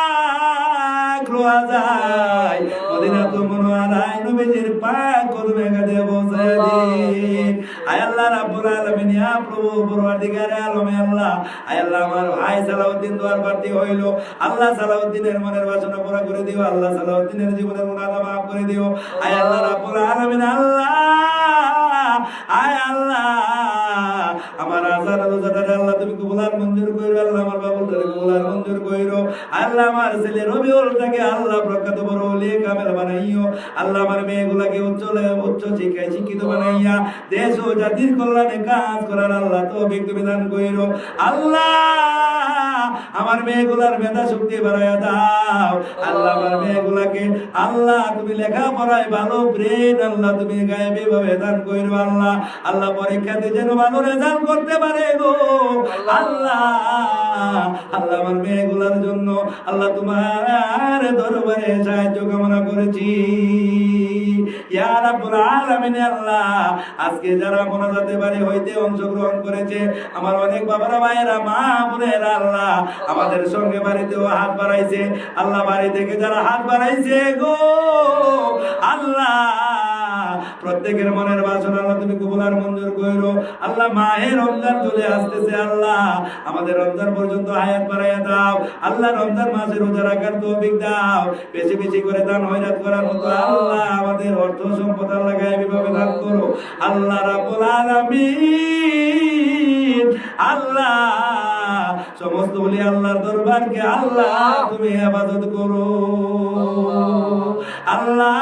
রওজায় মদিনাতুল মুনাওয়ারায় নবীজির পাক কদমে কাদিয়া পৌঁছায়া দিন। আয় আল্লাহ রাব্বুল আলামিন, ইয়া প্রভু পরওয়ারদিগারে আলম আল্লাহ, আয় আল্লাহ আমার ভাই সালাউদ্দিন দোয়ার প্রার্থী হইল আল্লাহ, সালাউদ্দিনের মনের বাসনা পুরা করে দিও আল্লাহ, সালাউদ্দিনের জীবনের গুনাহ মাফ করে দিও। আয় আল্লাহ রাব্বুল আলামিন আল্লাহ, আয় আল্লাহ আমার আযান রোজাটা আল্লাহ তুমি কবুল মঞ্জুর কইরো আল্লাহ, আমার বাবুলটাকে কবুল মঞ্জুর কইরো আল্লাহ, আমার ছেলে রবিউলটাকে আল্লাহ প্রখ্যাত বড় ওলি কামেল বানাইও আল্লাহ, আমার মেয়েগুলাকে উচ্চ শিক্ষায় শিক্ষিত বানাইয়া দেশ ও জাতির কল্যাণে কাজ করার আল্লাহ তৌফিক তুমি দান কইরো আল্লাহ। আমার মেয়েগুলার মেধা শক্তি বাড়ায়া দাও আল্লাহ, আমার মেয়েগুলাকে আল্লাহ তুমি লেখাপড়ায় ভালো ব্রেন আল্লাহ তুমি গায়েবী ভাবে দান কইরো আল্লাহ। আল্লাহ পরীক্ষাতে যেন ভালো রেজাল্ট করতে পারে গো আল্লাহ। আল্লাহ আমার মেয়েগুলার জন্য আল্লাহ তোমার দরবারে সাহায্য কামনা করেছি ইয়া রাব্বুল আলামিন। আল্লাহ আজকে যারা মোনাজাতে বাড়ি হইতে অংশগ্রহণ করেছে আমার অনেক বাবারা ভাইয়েরা মা বোনেরা আল্লাহ আমাদের সঙ্গে বাড়িতেও হাত বাড়াইছে আল্লাহ, বাড়ি থেকে যারা হাত বাড়াইছে গো আল্লাহ প্রত্যেকের মনের বাসনা আল্লাহ তুমি কবুল আর মঞ্জুর কইরো আল্লাহ। মাহে রমজান চলে আসতেছে আল্লাহ, আমাদের রমজান পর্যন্ত হায়াত বাড়াইয়া দাও আল্লাহ, রমজান মাসে রোজা রাখার তৌফিক দাও, বেশি বেশি করে দান হয়রাত করার মতো আল্লাহ আমাদের অর্থ সম্পদ আল্লাহ গায়েবী ভাবে দান করো আল্লাহ রাব্বুল আলামিন। আল্লাহ সমস্ত ওলি আল্লাহর দরবারকে আল্লাহ তুমি ইবাদত করো আল্লাহ,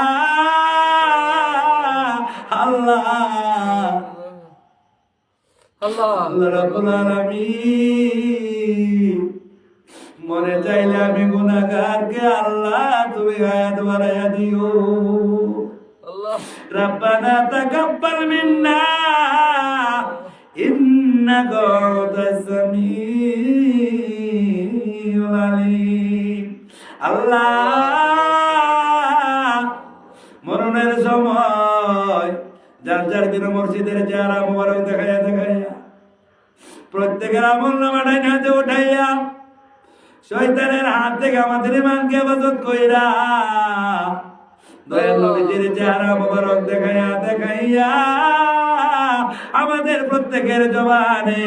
আল্লাহ আল্লাহ আল্লাহ আল্লাহ রাব্বুল আলামিন মনে চাইলে আমি গুনাহগারকে আল্লাহ তুমি হায়াত বাড়াইয়া দিও আল্লাহ ربنا تقبل منا إنك أنت السميع العليم আল্লাহ মরণের সময় যার যার বীর মুর্শিদের চেহারা মোবারক দেখাইয়া দেখাইয়া প্রত্যেকের আমল নামাটাই নাতে উঠাইয়া শয়তানের হাত থেকে আমাদের ইমানকে হেফাজত কইরা দয়াল নবীজির চেহারা মোবারক দেখাইয়া দেখাইয়া আমাদের প্রত্যেকের জবানে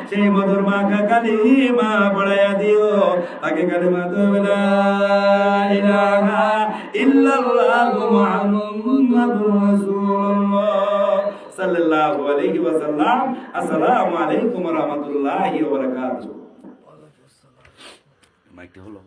সেই মধুর মাখা কালিমা পড়াইয়া দিও তাকে কালিমা তবে লা ইলাহা ইল্লাল্লাহু মুহাম্মাদুর রাসূলুল্লাহ সাল্লাল্লাহু আলাইহি ওয়াসাল্লাম। আসসালামু আলাইকুম ওয়া রাহমাতুল্লাহি ওয়া বারাকাতুহু। মাইকটা হলো